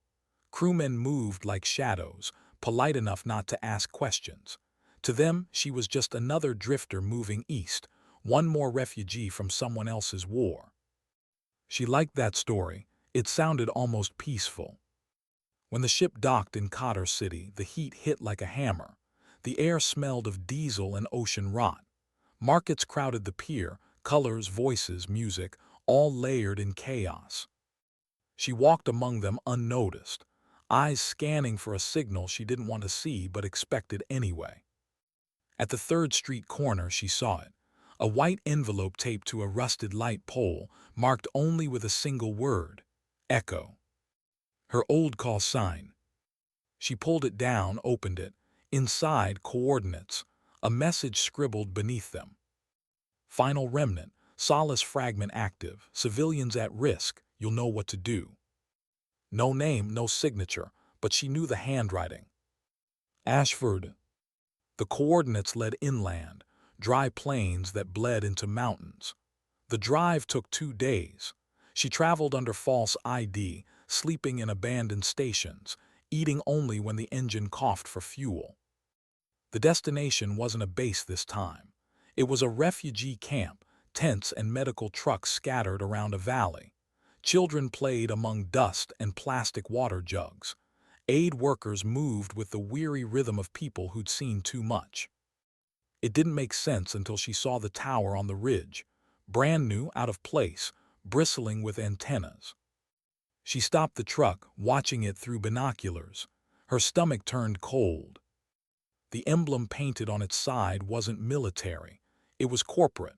Crewmen moved like shadows, polite enough not to ask questions. To them, she was just another drifter moving east, one more refugee from someone else's war. She liked that story. It sounded almost peaceful. When the ship docked in Qatar City, the heat hit like a hammer. The air smelled of diesel and ocean rot. Markets crowded the pier, colors, voices, music, all layered in chaos. She walked among them unnoticed, eyes scanning for a signal she didn't want to see but expected anyway. At the 3rd Street corner, she saw it. A white envelope taped to a rusted light pole, marked only with a single word: Echo. Her old call sign. She pulled it down, opened it. Inside, coordinates, a message scribbled beneath them. Final remnant, Solace fragment active, civilians at risk, you'll know what to do. No name, no signature, but she knew the handwriting. Ashford. The coordinates led inland, dry plains that bled into mountains. The drive took 2 days. She traveled under false ID, sleeping in abandoned stations, eating only when the engine coughed for fuel. The destination wasn't a base this time. It was a refugee camp, tents and medical trucks scattered around a valley. Children played among dust and plastic water jugs. Aid workers moved with the weary rhythm of people who'd seen too much. It didn't make sense until she saw the tower on the ridge, brand new, out of place, bristling with antennas. She stopped the truck, watching it through binoculars. Her stomach turned cold. The emblem painted on its side wasn't military. It was corporate,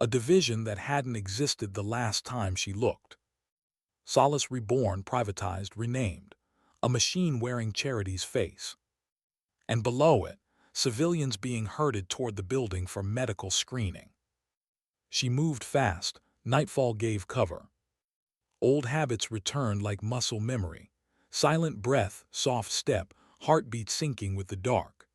a division that hadn't existed the last time she looked. Solace reborn, privatized, renamed. A machine wearing charity's face. And below it, civilians being herded toward the building for medical screening. She moved fast. Nightfall gave cover. Old habits returned like muscle memory. Silent breath, soft step, heartbeat syncing with the dark.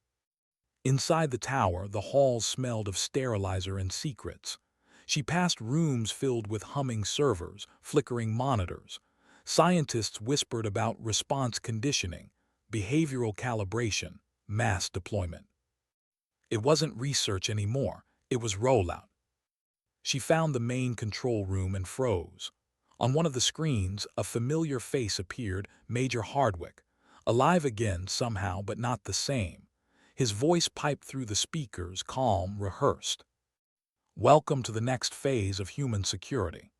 Inside the tower, the halls smelled of sterilizer and secrets. She passed rooms filled with humming servers, flickering monitors. Scientists whispered about response conditioning, behavioral calibration, mass deployment. It wasn't research anymore, it was rollout. She found the main control room and froze. On one of the screens, a familiar face appeared, Major Hardwick. Alive again somehow, but not the same. His voice piped through the speakers, calm, rehearsed. Welcome to the next phase of human security.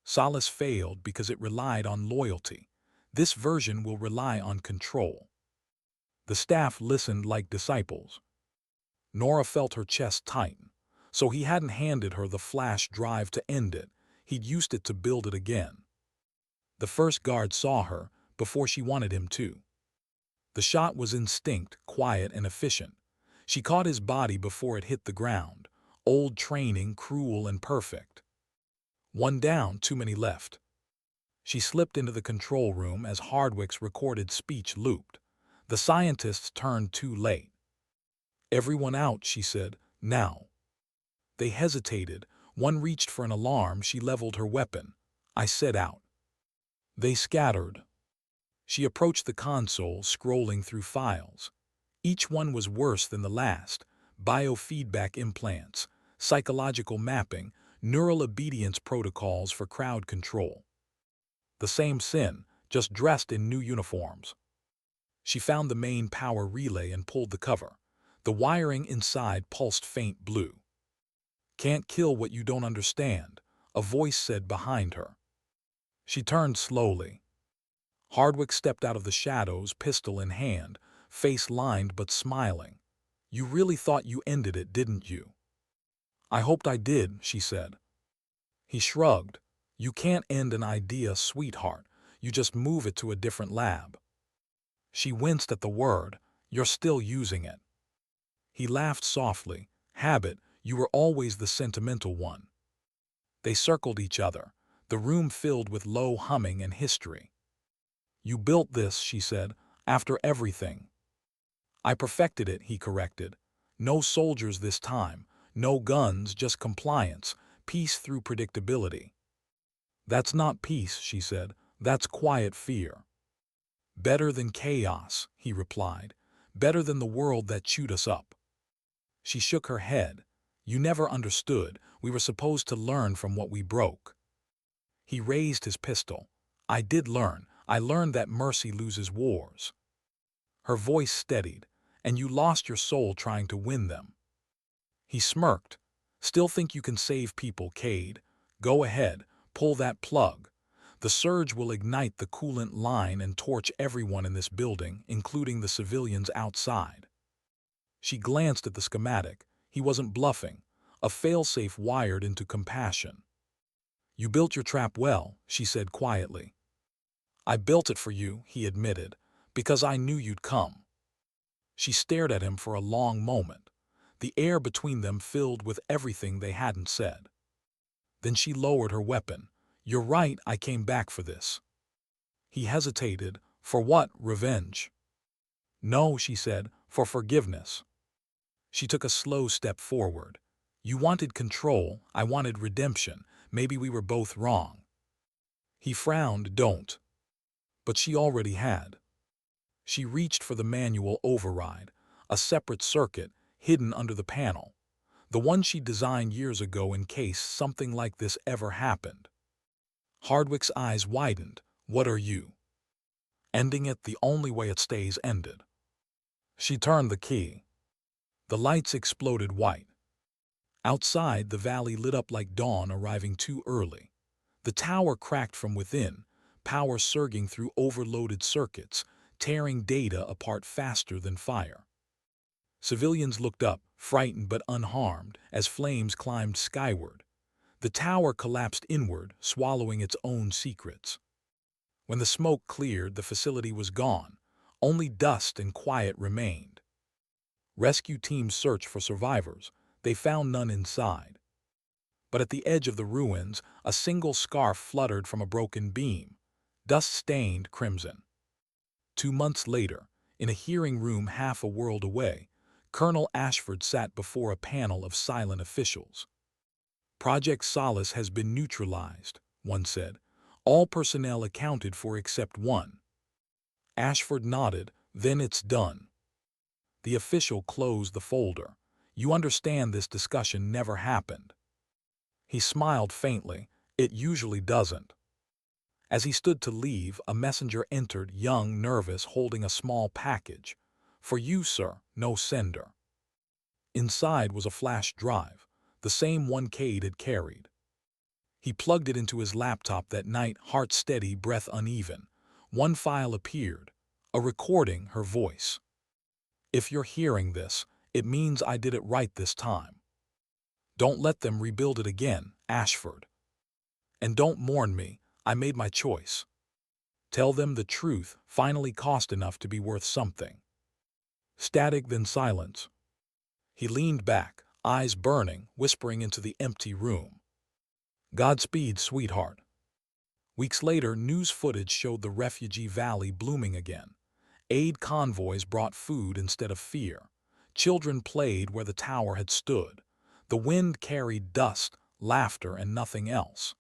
Solace failed because it relied on loyalty. This version will rely on control. The staff listened like disciples. Norah felt her chest tighten. So he hadn't handed her the flash drive to end it. He'd used it to build it again. The first guard saw her before she wanted him to. The shot was instinct, quiet and efficient. She caught his body before it hit the ground. Old training, cruel and perfect. One down, too many left. She slipped into the control room as Hardwick's recorded speech looped. The scientists turned too late. Everyone out, she said, now. They hesitated. One reached for an alarm. She leveled her weapon. I said out. They scattered. She approached the console, scrolling through files. Each one was worse than the last. Biofeedback implants, psychological mapping, neural obedience protocols for crowd control. The same sin, just dressed in new uniforms. She found the main power relay and pulled the cover. The wiring inside pulsed faint blue. Can't kill what you don't understand, a voice said behind her. She turned slowly. Hardwick stepped out of the shadows, pistol in hand, face lined but smiling. You really thought you ended it, didn't you? I hoped I did, she said. He shrugged. You can't end an idea, sweetheart. You just move it to a different lab. She winced at the word. You're still using it. He laughed softly. Habit, you were always the sentimental one. They circled each other, the room filled with low humming and history. You built this, she said, after everything. I perfected it, he corrected. No soldiers this time, no guns, just compliance, peace through predictability. That's not peace, she said. That's quiet fear. Better than chaos, he replied. Better than the world that chewed us up. She shook her head. You never understood. We were supposed to learn from what we broke. He raised his pistol. I did learn. I learned that mercy loses wars. Her voice steadied. And you lost your soul trying to win them. He smirked. Still think you can save people, Cade? Go ahead, pull that plug. The surge will ignite the coolant line and torch everyone in this building, including the civilians outside. She glanced at the schematic. He wasn't bluffing. A failsafe wired into compassion. You built your trap well, she said quietly. I built it for you, he admitted, because I knew you'd come. She stared at him for a long moment, the air between them filled with everything they hadn't said. Then she lowered her weapon. You're right, I came back for this. He hesitated. For what? Revenge? No, she said, for forgiveness. She took a slow step forward. You wanted control, I wanted redemption. Maybe we were both wrong. He frowned. Don't. But she already had. She reached for the manual override, a separate circuit hidden under the panel, the one she designed years ago in case something like this ever happened. Hardwick's eyes widened. What are you? Ending it the only way it stays ended. She turned the key. The lights exploded white. Outside, the valley lit up like dawn arriving too early. The tower cracked from within, power surging through overloaded circuits, tearing data apart faster than fire. Civilians looked up, frightened but unharmed, as flames climbed skyward. The tower collapsed inward, swallowing its own secrets. When the smoke cleared, the facility was gone. Only dust and quiet remained. Rescue teams searched for survivors. They found none inside. But at the edge of the ruins, a single scarf fluttered from a broken beam, dust-stained crimson. 2 months later, in a hearing room half a world away, Colonel Ashford sat before a panel of silent officials. Project Solace has been neutralized, one said. All personnel accounted for except one. Ashford nodded. Then it's done. The official closed the folder. You understand this discussion never happened. He smiled faintly. It usually doesn't. As he stood to leave, a messenger entered, young, nervous, holding a small package. For you, sir, no sender. Inside was a flash drive, the same one Cade had carried. He plugged it into his laptop that night, heart steady, breath uneven. One file appeared, a recording, her voice. If you're hearing this, it means I did it right this time. Don't let them rebuild it again, Ashford. And don't mourn me, I made my choice. Tell them the truth finally cost enough to be worth something. Static, then silence. He leaned back, eyes burning, whispering into the empty room. Godspeed, sweetheart. Weeks later, news footage showed the refugee valley blooming again. Aid convoys brought food instead of fear. Children played where the tower had stood. The wind carried dust, laughter, and nothing else.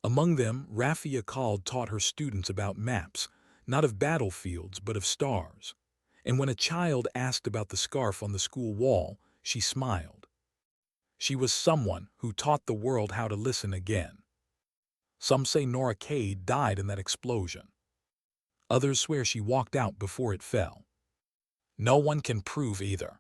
Among them, Rafiya Khaled taught her students about maps, not of battlefields but of stars. And when a child asked about the scarf on the school wall, she smiled. She was someone who taught the world how to listen again. Some say Norah Cade died in that explosion. Others swear she walked out before it fell. No one can prove either.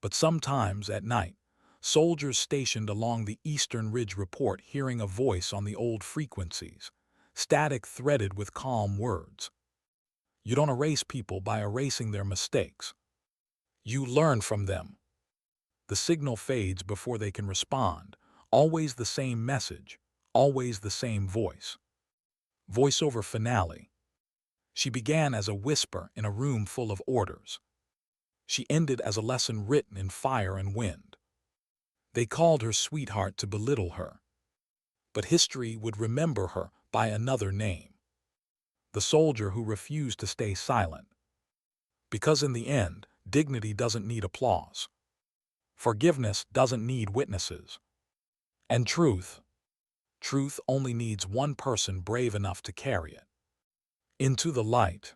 But sometimes, at night, soldiers stationed along the eastern ridge report hearing a voice on the old frequencies, static threaded with calm words. You don't erase people by erasing their mistakes. You learn from them. The signal fades before they can respond. Always the same message, always the same voice. Voiceover finale. She began as a whisper in a room full of orders. She ended as a lesson written in fire and wind. They called her sweetheart to belittle her. But history would remember her by another name. The soldier who refused to stay silent. Because in the end, dignity doesn't need applause. Forgiveness doesn't need witnesses. And truth Truth only needs one person brave enough to carry it. Into the light.